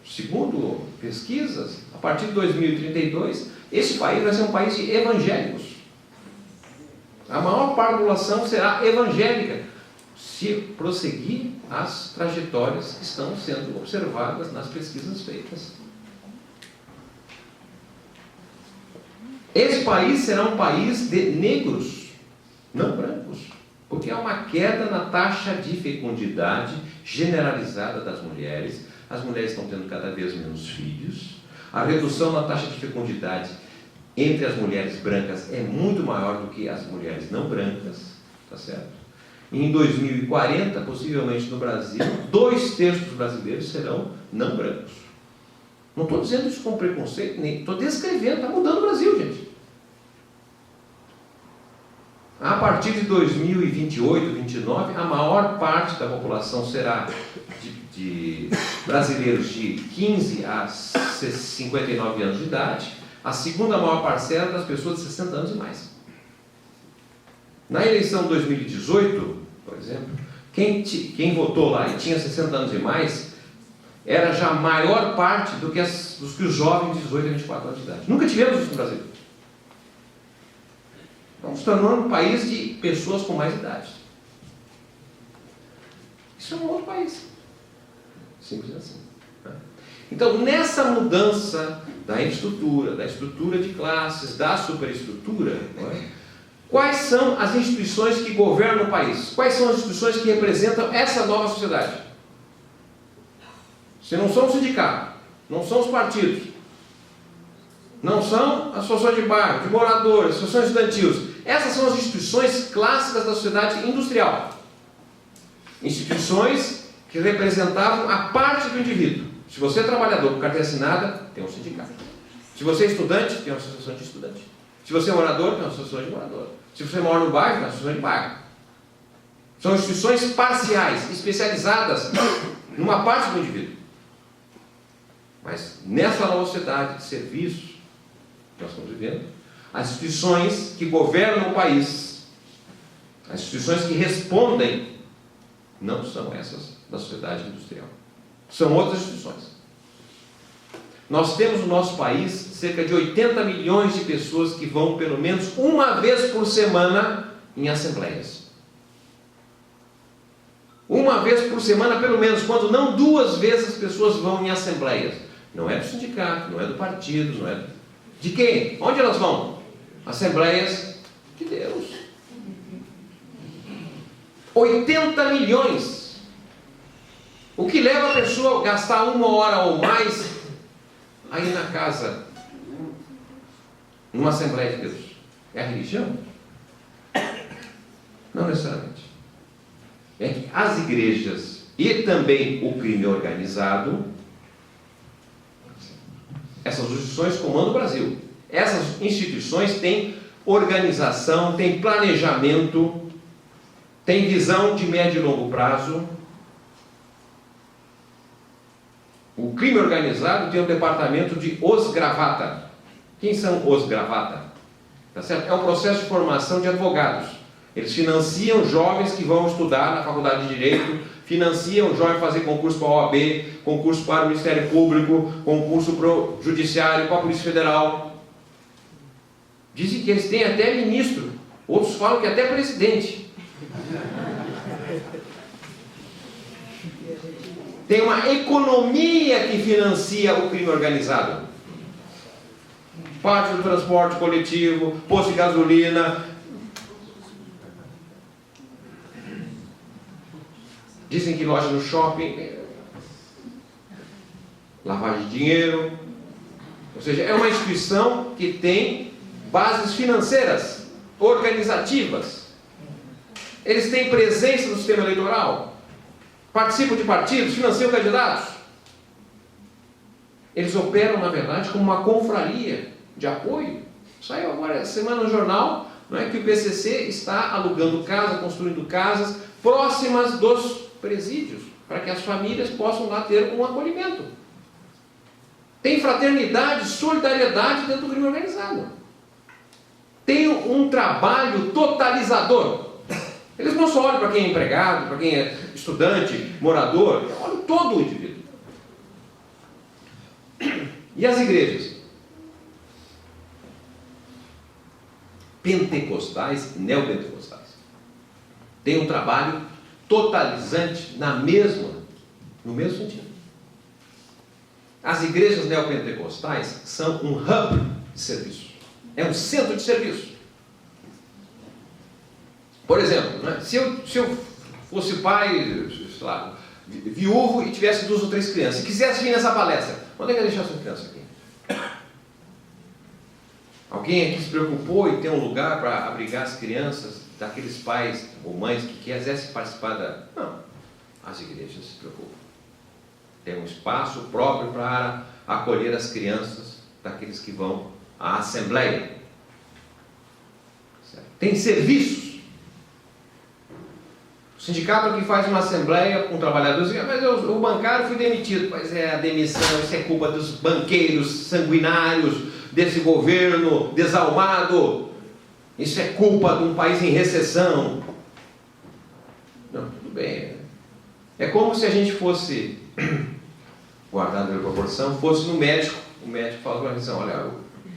Segundo pesquisas, a partir de 2032, esse país vai ser um país de evangélicos. A maior parte da população será evangélica, se prosseguir as trajetórias que estão sendo observadas nas pesquisas feitas. Esse país será um país de negros, não brancos, porque há uma queda na taxa de fecundidade generalizada das mulheres. As mulheres estão tendo cada vez menos filhos. A redução na taxa de fecundidade entre as mulheres brancas é muito maior do que as mulheres não brancas, tá certo? E em 2040, possivelmente no Brasil, 2/3 dos brasileiros serão não brancos. Não estou dizendo isso com preconceito, nem estou descrevendo, está mudando o Brasil, gente. A partir de 2028, 2029, a maior parte da população será de brasileiros de 15 a 59 anos de idade, a segunda maior parcela das pessoas de 60 anos e mais. Na eleição de 2018, por exemplo, quem votou lá e tinha 60 anos e mais, era já a maior parte do que os jovens de 18 a 24 anos de idade. Nunca tivemos isso no Brasil. Estamos se tornando um país de pessoas com mais idade. Isso é um outro país. Simples assim. Então, nessa mudança da infraestrutura, da estrutura de classes, da superestrutura, quais são as instituições que governam o país? Quais são as instituições que representam essa nova sociedade? Se não são o sindicato, não são os partidos, não são as associações de bairro, de moradores, associações estudantis. Essas são as instituições clássicas da sociedade industrial. Instituições que representavam a parte do indivíduo. Se você é trabalhador com carteira assinada, tem um sindicato. Se você é estudante, tem uma associação de estudante. Se você é morador, tem uma associação de morador. Se você mora no bairro, tem uma associação de bairro. São instituições parciais, especializadas numa parte do indivíduo. Mas nessa nova sociedade de serviços que nós estamos vivendo, as instituições que governam o país, as instituições que respondem, não são essas da sociedade industrial. São outras instituições. Nós temos no nosso país cerca de 80 milhões de pessoas que vão pelo menos uma vez por semana em assembleias. Uma vez por semana, pelo menos, quando não 2 vezes as pessoas vão em assembleias. Não é do sindicato, não é do partido, não é... De quem? Onde elas vão? Assembleias de Deus. 80 milhões. O que leva a pessoa a gastar 1 hora ou mais aí na casa, numa Assembleia de Deus? É a religião? Não necessariamente. É que as igrejas e também o crime organizado, essas instituições comandam o Brasil. Essas instituições têm organização, têm planejamento, têm visão de médio e longo prazo. O crime organizado tem um departamento de os gravata. Quem são os gravata? Tá certo? É um processo de formação de advogados. Eles financiam jovens que vão estudar na faculdade de Direito, financiam jovens fazer concurso para a OAB, concurso para o Ministério Público, concurso para o Judiciário, para a Polícia Federal. Dizem que eles têm até ministro, outros falam que até presidente. Tem uma economia que financia o crime organizado. Parte do transporte coletivo, posto de gasolina. Dizem que loja no shopping, lavagem de dinheiro. Ou seja, é uma instituição que tem bases financeiras, organizativas. Eles têm presença no sistema eleitoral, participam de partidos, financiam candidatos. Eles operam, na verdade, como uma confraria de apoio. Saiu agora essa semana no jornal, não é, que o PCC está alugando casas, construindo casas próximas dos presídios, para que as famílias possam lá ter um acolhimento. Tem fraternidade, solidariedade dentro do crime organizado. Tem um trabalho totalizador. Eles não só olham para quem é empregado, para quem é estudante, morador, olham todo o indivíduo. E as igrejas? Pentecostais e neopentecostais. Tem um trabalho totalizante no mesmo sentido. As igrejas neopentecostais são um hub de serviço. É um centro de serviço. Por exemplo, né, se eu fosse pai, sei lá, viúvo e tivesse 2 ou 3 crianças, e quisesse vir nessa palestra, onde é que eu ia deixar sua criança aqui? Alguém aqui se preocupou em ter um lugar para abrigar as crianças daqueles pais ou mães que quisessem participar da... Não, as igrejas se preocupam. Tem um espaço próprio para acolher as crianças daqueles que vão à assembleia. Certo? Tem serviços. O sindicato que faz uma assembleia com trabalhadores, mas o bancário foi demitido. Pois é, a demissão, isso é culpa dos banqueiros sanguinários, desse governo desalmado. Isso é culpa de um país em recessão. Não, tudo bem. É como se a gente fosse, guardado a proporção, fosse no médico. O médico fala para a gente, olha,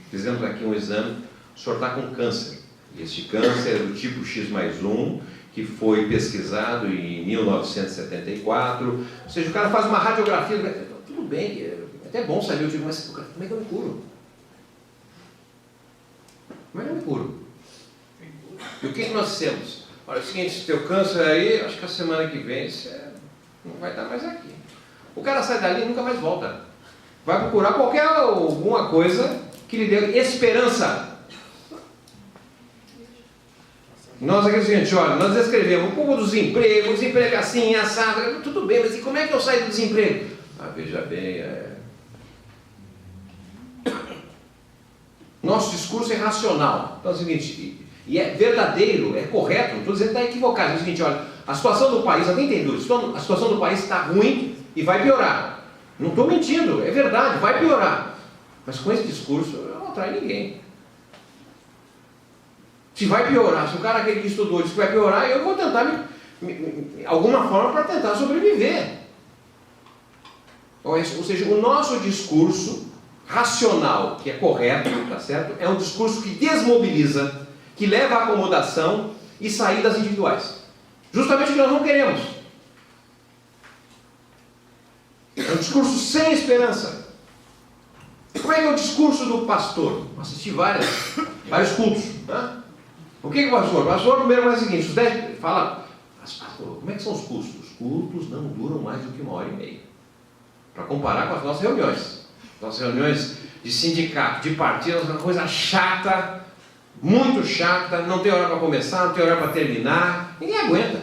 fizemos aqui um exame, o senhor está com câncer. E este câncer é do tipo X+1, que foi pesquisado em 1974. Ou seja, o cara faz uma radiografia, tudo bem, é até bom saber, eu digo, mas como é que eu me curo? Como é que eu me curo? E o que nós temos? Olha, é o seguinte, se teu câncer aí, acho que a semana que vem você não vai estar mais aqui. O cara sai dali e nunca mais volta. Vai procurar alguma coisa que lhe dê esperança. Nós aqui é o seguinte, olha, nós descrevemos o povo do desemprego, o desemprego é assim, assado, tudo bem, mas e como é que eu saio do desemprego? Veja bem, nosso discurso é racional. Então é o seguinte, e é verdadeiro, é correto, não estou dizendo que está equivocado. É o seguinte, olha, a situação do país, alguém tem dúvida, a situação do país está ruim e vai piorar. Não estou mentindo, é verdade, vai piorar. Mas com esse discurso não atrai ninguém. Se vai piorar, se o cara aquele que estudou diz que vai piorar, eu vou tentar alguma forma para tentar sobreviver. Ou seja, o nosso discurso racional, que é correto, tá certo? É um discurso que desmobiliza, que leva à acomodação e saídas individuais. Justamente o que nós não queremos. É um discurso sem esperança. Como é que é o discurso do pastor? Assisti vários cultos. Né? O que é o pastor? O pastor primeiro faz o seguinte, os 10 fala, mas pastor, como é que são os cultos? Os cultos não duram mais do que 1h30. Para comparar com as nossas reuniões. Nossas reuniões de sindicato, de partido, uma coisa chata, muito chata, não tem hora para começar, não tem hora para terminar, ninguém aguenta.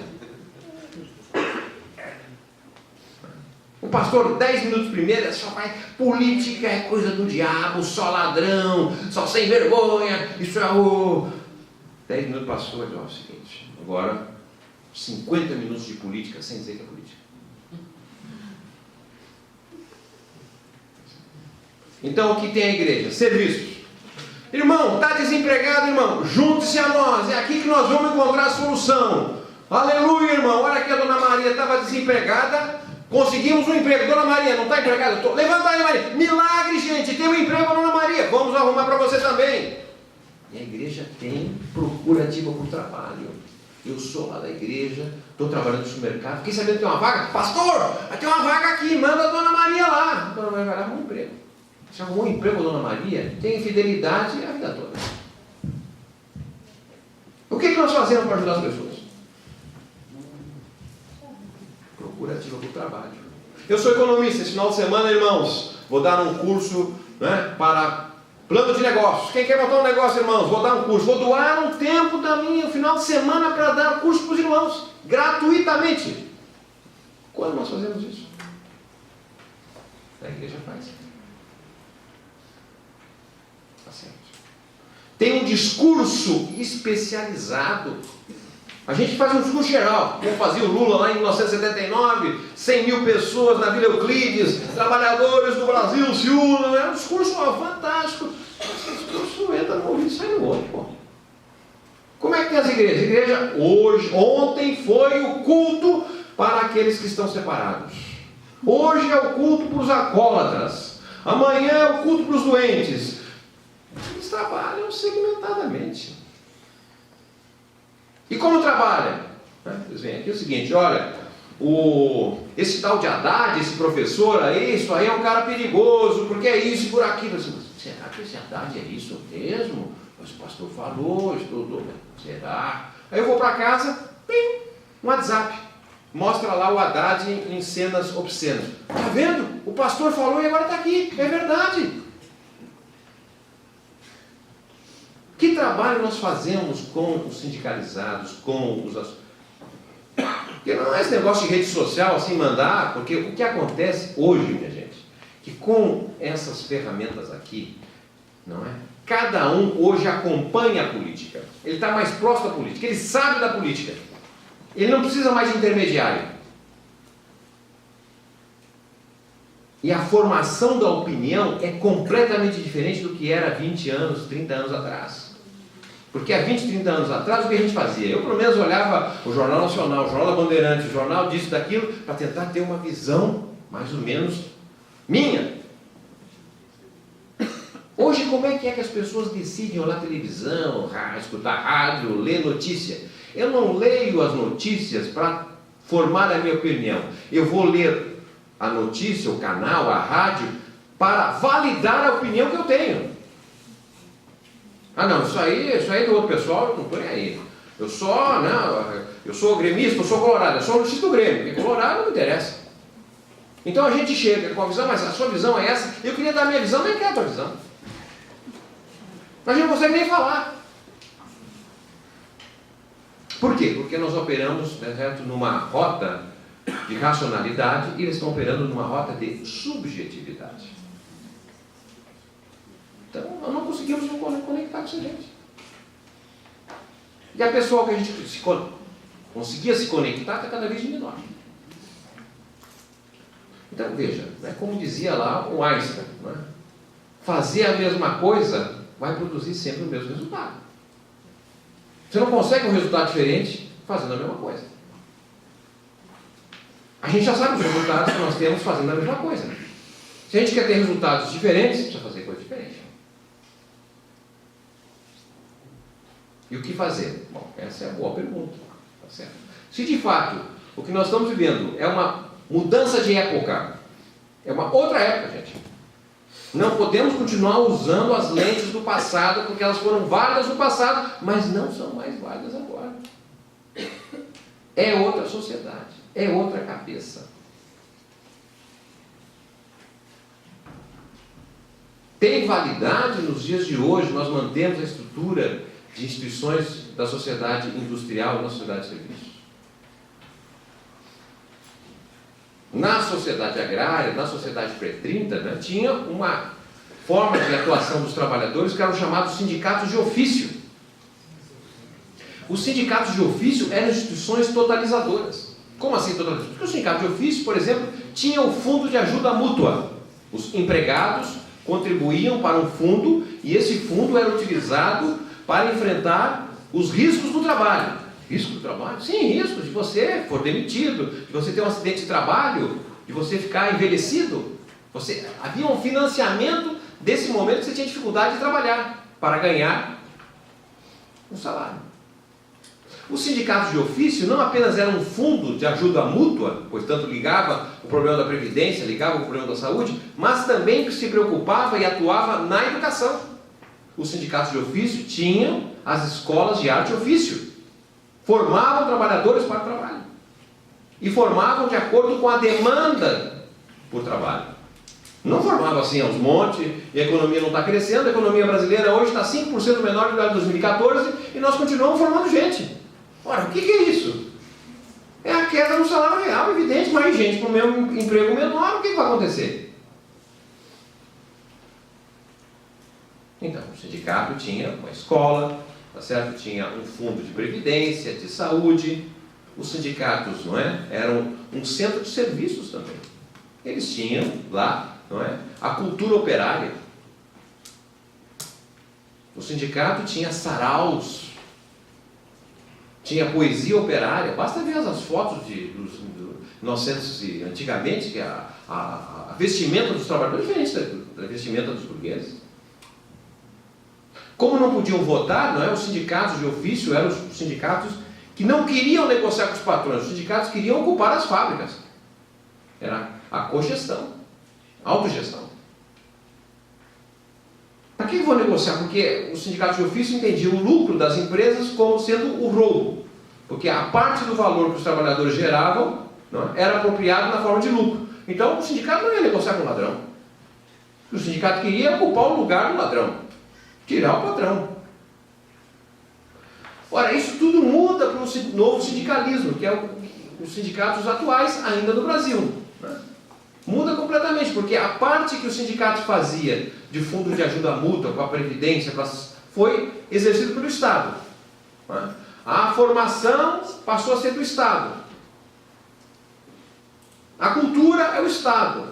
O pastor, 10 minutos primeiro, só vai, política é coisa do diabo, só ladrão, só sem vergonha, isso é o... 10 minutos passou, ele, ó, é o seguinte, agora 50 minutos de política, sem dizer que é política. Então, o que tem a igreja? Serviços. Irmão, está desempregado, irmão? Junte-se a nós, é aqui que nós vamos encontrar a solução. Aleluia, irmão. Olha aqui, a dona Maria estava desempregada, conseguimos um emprego. Dona Maria, não está empregada? Levanta aí, Maria. Milagre, gente, tem um emprego, dona Maria. Vamos arrumar para você também. E a igreja tem procura ativa por trabalho. Eu sou lá da igreja, estou trabalhando no supermercado, fiquei sabendo que tem uma vaga. Pastor, tem uma vaga aqui, manda a dona Maria lá. A dona Maria vai lá, arruma um emprego. Se arrumou um emprego, dona Maria, tem fidelidade a vida toda. O que nós fazemos para ajudar as pessoas? Procura ativa por trabalho. Eu sou economista, esse final de semana, irmãos, vou dar um curso, né, para plano de negócios. Quem quer montar um negócio, irmãos? Vou dar um curso. Vou doar um tempo da minha final de semana para dar curso para os irmãos, gratuitamente. Quando nós fazemos isso? A igreja faz. Tem um discurso especializado. A gente faz um discurso geral, como fazia o Lula lá em 1979, 100 mil pessoas na Vila Euclides, trabalhadores do Brasil se unam, é um discurso fantástico. Esse discurso entra no ouvido e sai no outro. Pô. Como é que tem as igrejas? A igreja ontem foi o culto para aqueles que estão separados. Hoje é o culto para os alcoólatras. Amanhã é o culto para os doentes. Eles trabalham segmentadamente. E como trabalham? Eles vêm aqui o seguinte, olha, esse tal de Haddad, esse professor aí, isso aí é um cara perigoso, porque é isso e por aquilo. Será que esse Haddad é isso mesmo? Mas o pastor falou, estudou, será? Aí eu vou para casa, um WhatsApp. Mostra lá o Haddad em cenas obscenas. Está vendo? O pastor falou e agora está aqui. É verdade. Que trabalho nós fazemos com os sindicalizados, com os... Porque não é esse negócio de rede social, assim, mandar, porque o que acontece hoje, minha gente, que com essas ferramentas aqui, não é? Cada um hoje acompanha a política. Ele está mais próximo da política, ele sabe da política. Ele não precisa mais de intermediário. E a formação da opinião é completamente diferente do que era 20 anos, 30 anos atrás. Porque há 20, 30 anos atrás, o que a gente fazia? Eu, pelo menos, olhava o Jornal Nacional, o Jornal da Bandeirante, o jornal disso, daquilo, para tentar ter uma visão, mais ou menos, minha. Hoje, como é que as pessoas decidem olhar televisão, escutar rádio, ler notícia? Eu não leio as notícias para formar a minha opinião. Eu vou ler a notícia, o canal, a rádio, para validar a opinião que eu tenho. Ah, não, isso aí do outro pessoal, eu não estou nem aí. Eu sou gremista, eu sou colorado, eu sou notícia do Grêmio, porque colorado não me interessa. Então a gente chega com a visão, mas a sua visão é essa, eu queria dar a minha visão, nem quero a tua visão. Mas a gente não consegue nem falar. Por quê? Porque nós operamos, né, certo, numa rota de racionalidade e eles estão operando numa rota de subjetividade. Então, nós não conseguimos nos conectar com essa gente. E a pessoa que a gente conseguia se conectar está cada vez menor. Então, veja, né, como dizia lá o Einstein, né, fazer a mesma coisa vai produzir sempre o mesmo resultado. Você não consegue um resultado diferente fazendo a mesma coisa. A gente já sabe os resultados que nós temos fazendo a mesma coisa. Se a gente quer ter resultados diferentes, precisa fazer coisa diferente. E o que fazer? Bom, essa é a boa pergunta. Tá certo? Se de fato o que nós estamos vivendo é uma mudança de época, é uma outra época, gente. Não podemos continuar usando as lentes do passado, porque elas foram válidas no passado, mas não são mais válidas agora. É outra sociedade, é outra cabeça. Tem validade nos dias de hoje, nós mantemos a estrutura de instituições da sociedade industrial e da sociedade de serviços. Na sociedade agrária, na sociedade pré-30, né, tinha uma forma de atuação dos trabalhadores que eram chamados sindicatos de ofício. Os sindicatos de ofício eram instituições totalizadoras. Como assim totalizadoras? Porque o sindicato de ofício, por exemplo, tinha o fundo de ajuda mútua. Os empregados contribuíam para um fundo e esse fundo era utilizado para enfrentar os riscos do trabalho. Risco do trabalho? Sim, risco de você for demitido, de você ter um acidente de trabalho, de você ficar envelhecido. Havia um financiamento desse momento que você tinha dificuldade de trabalhar para ganhar um salário. Os sindicatos de ofício não apenas eram um fundo de ajuda mútua, pois tanto ligava o problema da previdência, ligava o problema da saúde, mas também se preocupava e atuava na educação. Os sindicatos de ofício tinham as escolas de arte e ofício. Formavam trabalhadores para o trabalho. E formavam de acordo com a demanda por trabalho. Não formavam assim aos montes, e a economia não está crescendo, a economia brasileira hoje está 5% menor do que em 2014, e nós continuamos formando gente. Ora, o que é isso? É a queda no salário real, evidente, mais gente com o mesmo emprego menor, o que vai acontecer? Então, o sindicato tinha uma escola, tá certo? Tinha um fundo de previdência, de saúde. Os sindicatos, não é, eram um centro de serviços também. Eles tinham lá, não é, a cultura operária. O sindicato tinha saraus, tinha poesia operária. Basta ver as fotos antigamente, que a vestimenta dos trabalhadores é diferente da vestimenta dos burgueses. Como não podiam votar, não é? Os sindicatos de ofício eram os sindicatos que não queriam negociar com os patrões, os sindicatos queriam ocupar as fábricas. Era a cogestão, a autogestão. Para que eu vou negociar? Porque os sindicatos de ofício entendiam o lucro das empresas como sendo o roubo. Porque a parte do valor que os trabalhadores geravam, não, era apropriado na forma de lucro. Então o sindicato não ia negociar com o ladrão. O sindicato queria ocupar o lugar do ladrão. Tirar o patrão. Ora, isso tudo muda para o novo sindicalismo, que é os sindicatos atuais ainda no Brasil. Né? Muda completamente, porque a parte que o sindicato fazia de fundo de ajuda mútua, com a Previdência, foi exercida pelo Estado. Né? A formação passou a ser do Estado. A cultura é o Estado.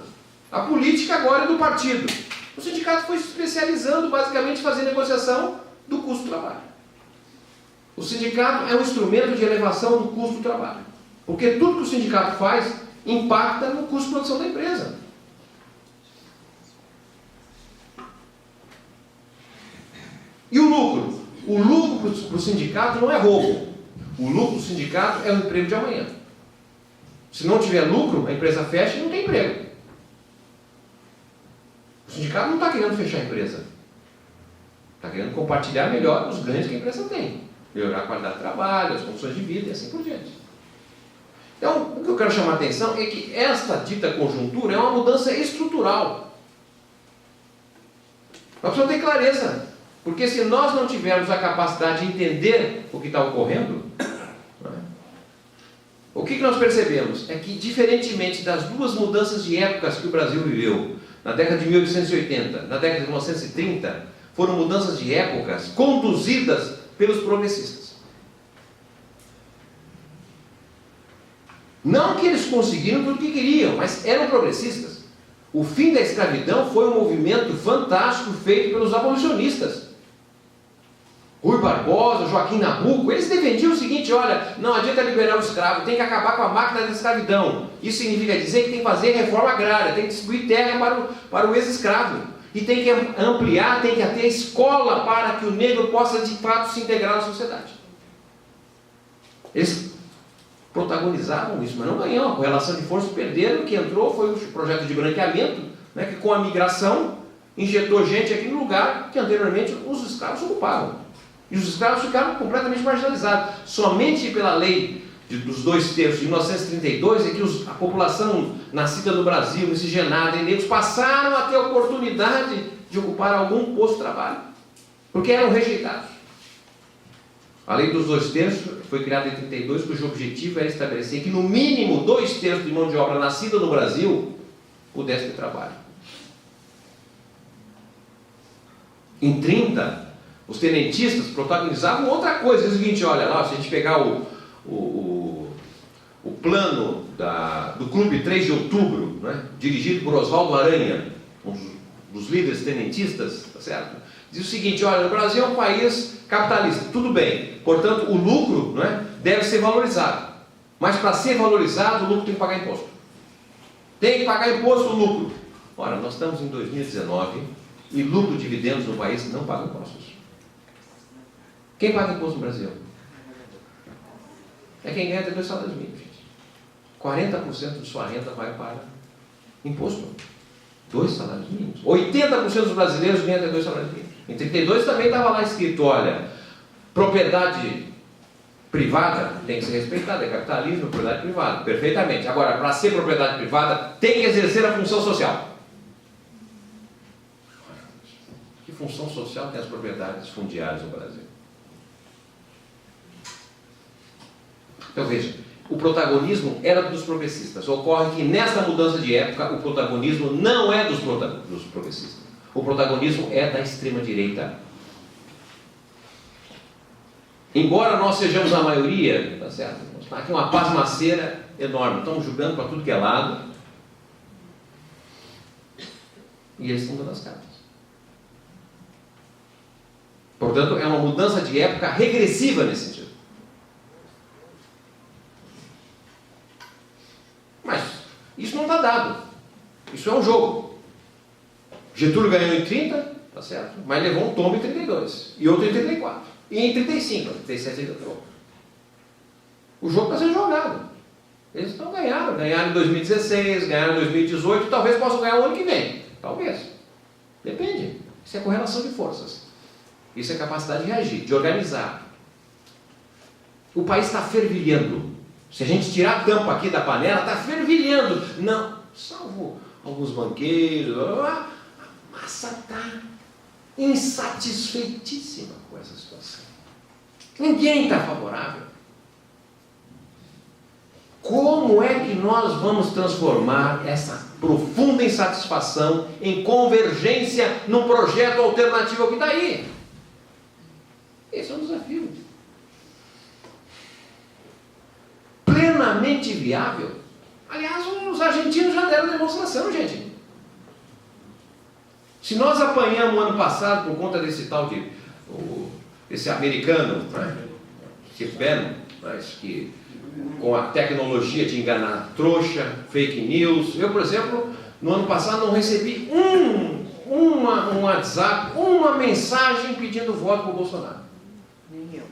A política agora é do partido. O sindicato foi se especializando basicamente em fazer negociação do custo do trabalho. O sindicato é um instrumento de elevação do custo do trabalho. Porque tudo que o sindicato faz impacta no custo de produção da empresa. E o lucro? O lucro para o sindicato não é roubo. O lucro do sindicato é o emprego de amanhã. Se não tiver lucro, a empresa fecha e não tem emprego. O sindicato não está querendo fechar a empresa. Está querendo compartilhar melhor os ganhos que a empresa tem. Melhorar a qualidade do trabalho, as condições de vida e assim por diante. Então, o que eu quero chamar a atenção é que esta dita conjuntura é uma mudança estrutural. Nós precisamos ter clareza. Porque se nós não tivermos a capacidade de entender o que está ocorrendo, o que nós percebemos? É que, diferentemente das duas mudanças de épocas que o Brasil viveu, na década de 1880, na década de 1930, foram mudanças de épocas conduzidas pelos progressistas. Não que eles conseguiram tudo o que queriam, mas eram progressistas. O fim da escravidão foi um movimento fantástico feito pelos abolicionistas. Rui Barbosa, Joaquim Nabuco, eles defendiam o seguinte: olha, não adianta liberar o escravo, tem que acabar com a máquina da escravidão. Isso significa dizer que tem que fazer reforma agrária, tem que distribuir terra para o ex-escravo. E tem que ampliar, tem que ter escola para que o negro possa de fato se integrar na sociedade. Eles protagonizavam isso, mas não ganhou. A correlação de forças perderam. O que entrou foi o projeto de branqueamento, né, que com a migração injetou gente aqui no lugar que anteriormente os escravos ocupavam. E os escravos ficaram completamente marginalizados. Somente pela lei dos 2/3 de 1932 é que a população nascida no Brasil, miscigenada e negros, passaram a ter a oportunidade de ocupar algum posto de trabalho, porque eram rejeitados. A lei dos 2/3 foi criada em 32, cujo objetivo era estabelecer que no mínimo 2/3 de mão de obra nascida no Brasil pudesse ter trabalho. Em 30, os tenentistas protagonizavam outra coisa. É o seguinte: olha lá, se a gente pegar o plano do Clube 3 de Outubro, né, dirigido por Oswaldo Aranha, um dos líderes tenentistas, tá certo? Diz o seguinte: olha, o Brasil é um país capitalista, tudo bem, portanto o lucro, né, deve ser valorizado, mas para ser valorizado o lucro tem que pagar imposto. Tem que pagar imposto o lucro. Ora, nós estamos em 2019 e lucro, dividendos no país não pagam impostos. Quem paga imposto no Brasil? É quem ganha até 2 salários mínimos. 40% de sua renda vai para imposto. 2 salários mínimos. 80% dos brasileiros ganham até 2 salários mínimos. Em 32 também estava lá escrito: olha, propriedade privada tem que ser respeitada, é capitalismo, propriedade privada, perfeitamente. Agora, para ser propriedade privada, tem que exercer a função social. Que função social tem as propriedades fundiárias no Brasil? Então veja, o protagonismo era dos progressistas. Ocorre que nessa mudança de época o protagonismo não é dos progressistas. O protagonismo é da extrema-direita. Embora nós sejamos a maioria, tá certo? Está aqui uma pasmaceira enorme. Estamos julgando para tudo que é lado. E eles estão dando as cartas. Portanto, é uma mudança de época regressiva nesse sentido. Mas isso não está dado. Isso é um jogo. Getúlio ganhou em 30, tá certo? Mas levou um tombo em 32. E outro em 34. E em 35, 37 ainda trocou. O jogo está sendo jogado. Eles estão ganhando. Ganharam em 2016, ganharam em 2018, talvez possam ganhar o ano que vem. Talvez. Depende. Isso é correlação de forças. Isso é capacidade de reagir, de organizar. O país está fervilhando. Se a gente tirar a tampa aqui da panela, está fervilhando. Não, salvo alguns banqueiros, a massa está insatisfeitíssima com essa situação. Ninguém está favorável. Como é que nós vamos transformar essa profunda insatisfação em convergência num projeto alternativo ao que está aí? Esse é um desafio. Plenamente viável. Aliás, os argentinos já deram demonstração, gente. Se nós apanhamos ano passado por conta desse tal de esse americano, né, Steve Bannon, mas que com a tecnologia de enganar trouxa, fake news. Eu, por exemplo, no ano passado não recebi um WhatsApp, uma mensagem pedindo voto para o Bolsonaro. Nem eu.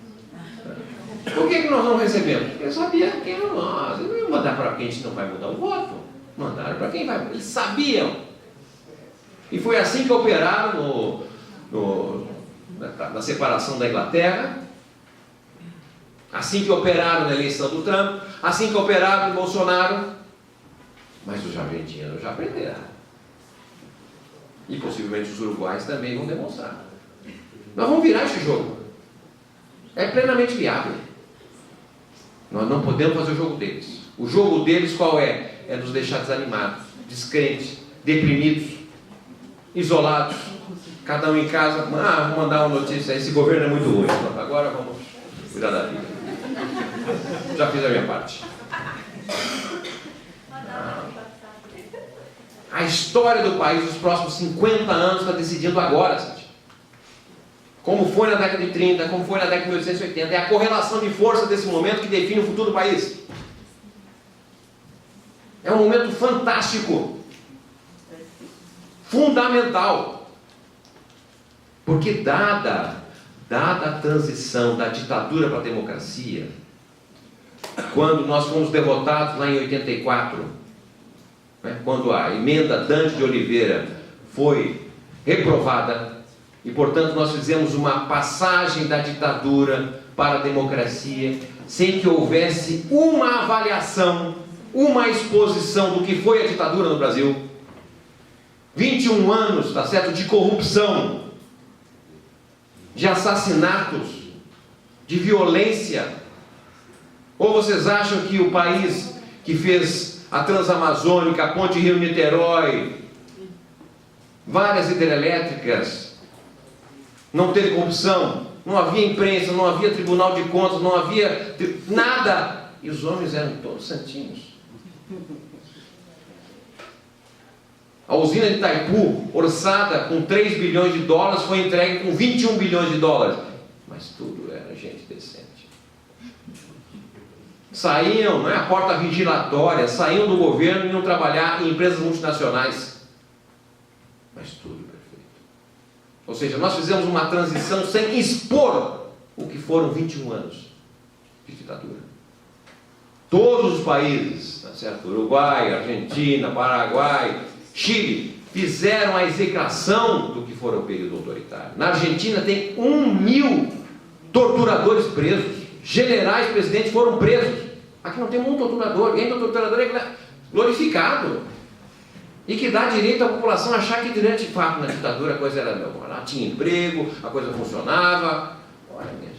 Por que nós não recebemos? Porque eu sabia quem era nós. Eu não ia mandar para quem a gente não vai mudar o voto. Mandaram para quem vai. Eles sabiam. E foi assim que operaram na separação da Inglaterra, assim que operaram na eleição do Trump, assim que operaram no Bolsonaro. Mas os argentinos já aprenderam. E possivelmente os uruguaios também vão demonstrar. Nós vamos virar esse jogo. É plenamente viável. Nós não podemos fazer o jogo deles. O jogo deles qual é? É nos deixar desanimados, descrentes, deprimidos, isolados, cada um em casa. Vou mandar uma notícia, esse governo é muito ruim. Agora vamos cuidar da vida. Já fiz a minha parte. A história do país dos próximos 50 anos está decidindo agora, gente. Como foi na década de 30, como foi na década de 1880. É a correlação de força desse momento que define o futuro do país. É um momento fantástico. Fundamental. Porque dada a transição da ditadura para a democracia, quando nós fomos derrotados lá em 84, né, quando a emenda Dante de Oliveira foi reprovada, e portanto nós fizemos uma passagem da ditadura para a democracia, sem que houvesse uma avaliação, uma exposição do que foi a ditadura no Brasil. 21 anos, tá certo, de corrupção, de assassinatos, de violência. Ou vocês acham que o país que fez a Transamazônica, a Ponte Rio-Niterói, várias hidrelétricas, não teve corrupção, não havia imprensa, não havia tribunal de contas, não havia nada, e os homens eram todos santinhos? A usina de Itaipu, orçada com 3 bilhões de dólares, foi entregue com 21 bilhões de dólares. Mas tudo era gente decente. Saíam, não é a porta vigilatória, saíam do governo e iam trabalhar em empresas multinacionais. Mas tudo perfeito. Ou seja, nós fizemos uma transição sem expor o que foram 21 anos de ditadura. Todos os países, tá certo? Uruguai, Argentina, Paraguai, Chile, fizeram a execração do que foi o período autoritário. Na Argentina tem 1.000 torturadores presos. Generais, presidentes foram presos. Aqui não tem um torturador. Quem é torturador é glorificado. E que dá direito à população a achar que durante o fato na ditadura a coisa era melhor. Lá tinha emprego, a coisa funcionava. Olha, minha gente.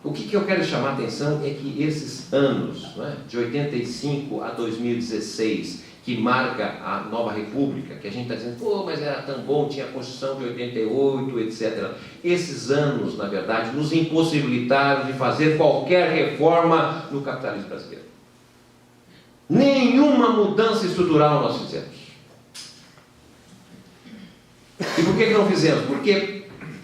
O que eu quero chamar a atenção é que esses anos, não é, de 85 a 2016, que marca a nova república, que a gente está dizendo, pô, mas era tão bom, tinha a Constituição de 88, etc. Esses anos, na verdade, nos impossibilitaram de fazer qualquer reforma no capitalismo brasileiro. Nenhuma mudança estrutural nós fizemos. E por que não fizemos? Porque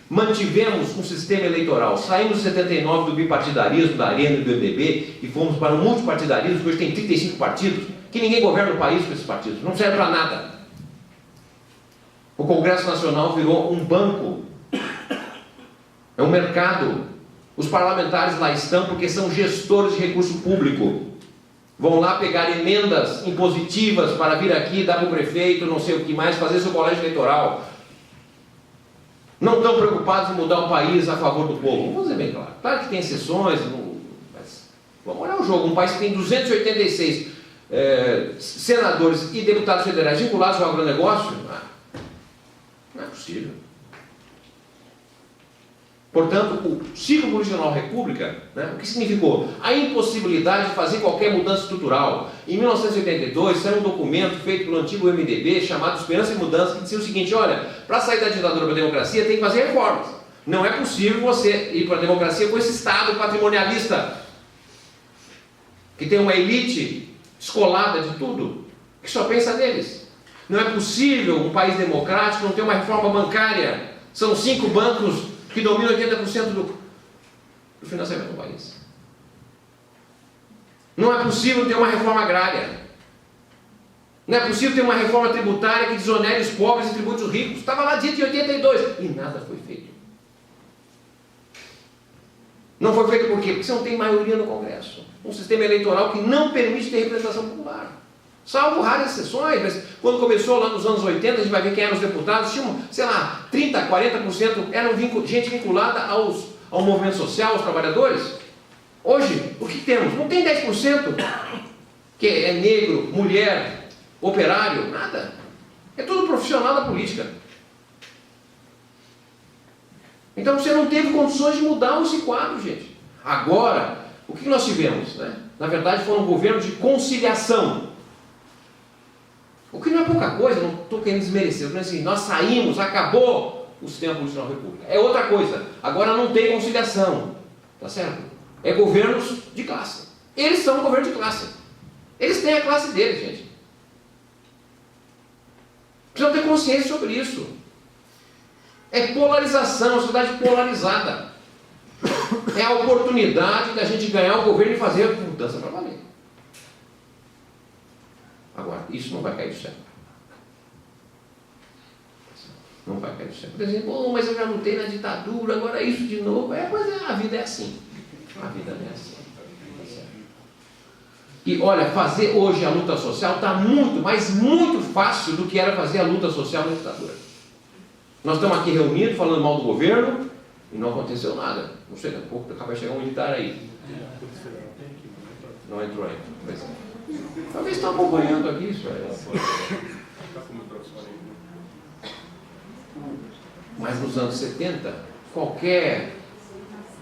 mantivemos um sistema eleitoral. Saímos em 79 do bipartidarismo, da arena e do MDB, e fomos para o multipartidarismo, que hoje tem 35 partidos, que ninguém governa o país com esses partidos, não serve para nada. O Congresso Nacional virou um banco, é um mercado. Os parlamentares lá estão porque são gestores de recurso público. Vão lá pegar emendas impositivas para vir aqui, dar para o prefeito, não sei o que mais, fazer seu colégio eleitoral. Não estão preocupados em mudar o país a favor do povo. Vamos dizer bem claro. Claro que tem exceções, mas vamos olhar o jogo. Um país que tem 286 senadores e deputados federais vinculados ao agronegócio, não é possível. Portanto, o ciclo constitucional república, né, o que significou? A impossibilidade de fazer qualquer mudança estrutural. Em 1982, saiu um documento feito pelo antigo MDB, chamado Esperança e Mudança, que dizia o seguinte: olha, para sair da ditadura para a democracia tem que fazer reformas. Não é possível você ir para a democracia com esse Estado patrimonialista, que tem uma elite descolada de tudo, que só pensa neles. Não é possível um país democrático não ter uma reforma bancária. São 5 bancos que dominam 80% do financiamento do país. Não é possível ter uma reforma agrária. Não é possível ter uma reforma tributária que desonere os pobres e tribute os ricos. Estava lá dito em 82 e nada foi feito. Não foi feito por quê? Porque você não tem maioria no Congresso. Um sistema eleitoral que não permite ter representação popular. Salvo raras exceções, mas quando começou lá nos anos 80, a gente vai ver quem eram os deputados, tinham, sei lá, 30%, 40% eram gente vinculada ao movimento social, aos trabalhadores. Hoje, o que temos? Não tem 10% que é negro, mulher, operário, nada. É tudo profissional da política. Então você não teve condições de mudar esse quadro, gente. Agora, o que nós tivemos? Né? Na verdade, foi um governo de conciliação. O que não é pouca coisa, não estou querendo desmerecer, eu estou dizendo assim, nós saímos, acabou o sistema político na República. É outra coisa, agora não tem conciliação, tá certo? É governos de classe. Eles são um governo de classe. Eles têm a classe deles, gente. Precisam ter consciência sobre isso. É polarização, uma sociedade polarizada. É a oportunidade da gente ganhar o governo e fazer a mudança para valer. Agora, isso não vai cair do céu. Não vai cair do céu. Por exemplo, mas eu já lutei na ditadura, agora isso de novo. A vida é assim. A vida é assim. E olha, fazer hoje a luta social está muito, mas muito fácil do que era fazer a luta social na ditadura. Nós estamos aqui reunidos falando mal do governo e não aconteceu nada. Não sei, daqui a pouco vai chegar um militar aí. Não entrou ainda. Talvez estão acompanhando aqui isso. Mas nos anos 70, qualquer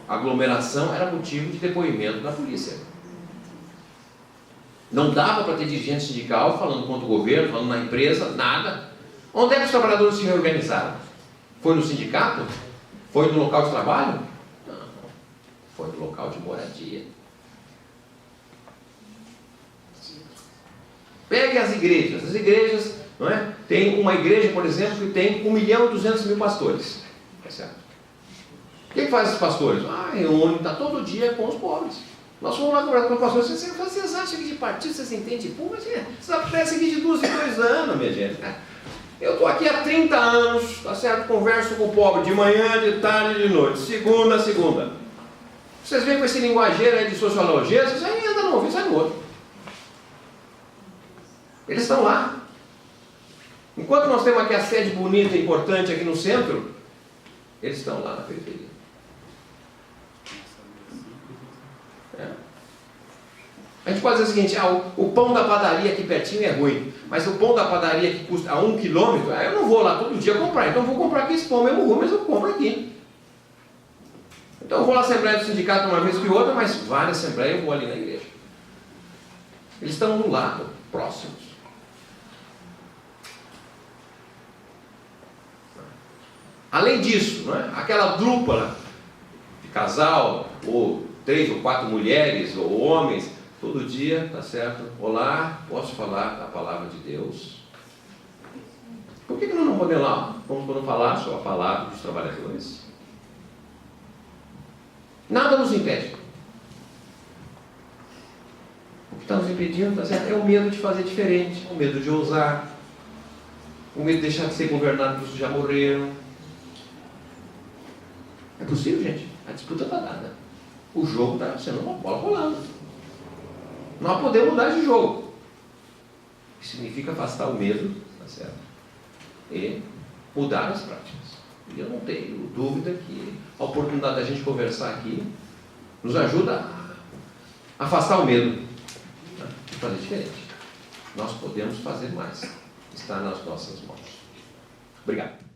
aglomeração era motivo de depoimento da polícia. Não dava para ter dirigente sindical falando contra o governo, falando na empresa, nada. Onde é que os trabalhadores se reorganizaram? Foi no sindicato? Foi no local de trabalho? Não. Foi no local de moradia. Pegue as igrejas. As igrejas, não é? Tem uma igreja, por exemplo, que tem 1.200.000 pastores. É certo? O que faz esses pastores? Reúne, está todo dia com os pobres. Nós fomos lá conversar com os pastores. Vocês acham que de partido vocês entendem? Pô, mas vocês aparecem aqui de 2 em 2 anos, minha gente. Eu estou aqui há 30 anos, tá certo? Converso com o pobre de manhã, de tarde e de noite, segunda a segunda. Vocês veem com esse linguageiro aí de sociologia, vocês aí andam no ouvido, sai no outro. Eles estão lá. Enquanto nós temos aqui a sede bonita e importante aqui no centro, eles estão lá na periferia. A gente pode dizer o seguinte: o pão da padaria aqui pertinho é ruim, mas o pão da padaria que custa a 1 quilômetro, eu não vou lá todo dia comprar, então eu vou comprar aqui esse pão mesmo ruim, mas eu compro aqui. Então eu vou na Assembleia do Sindicato uma vez que outra, mas várias assembleias eu vou ali na igreja. Eles estão do lado, próximos. Além disso, não é? Aquela dupla de casal, ou 3 ou 4 mulheres, ou homens, todo dia, tá certo? Olá, posso falar a palavra de Deus? Por que nós não podemos lá? Vamos falar só a palavra dos trabalhadores? Nada nos impede. O que está nos impedindo, tá certo? É o medo de fazer diferente, o medo de ousar, o medo de deixar de ser governado pelos que já morreram. É possível, gente. A disputa está dada. O jogo está sendo uma bola rolando. Nós podemos mudar de jogo. Que significa afastar o medo, tá certo? E mudar as práticas. E eu não tenho dúvida que a oportunidade da gente conversar aqui nos ajuda a afastar o medo, né? E fazer diferente. Nós podemos fazer mais. Está nas nossas mãos. Obrigado.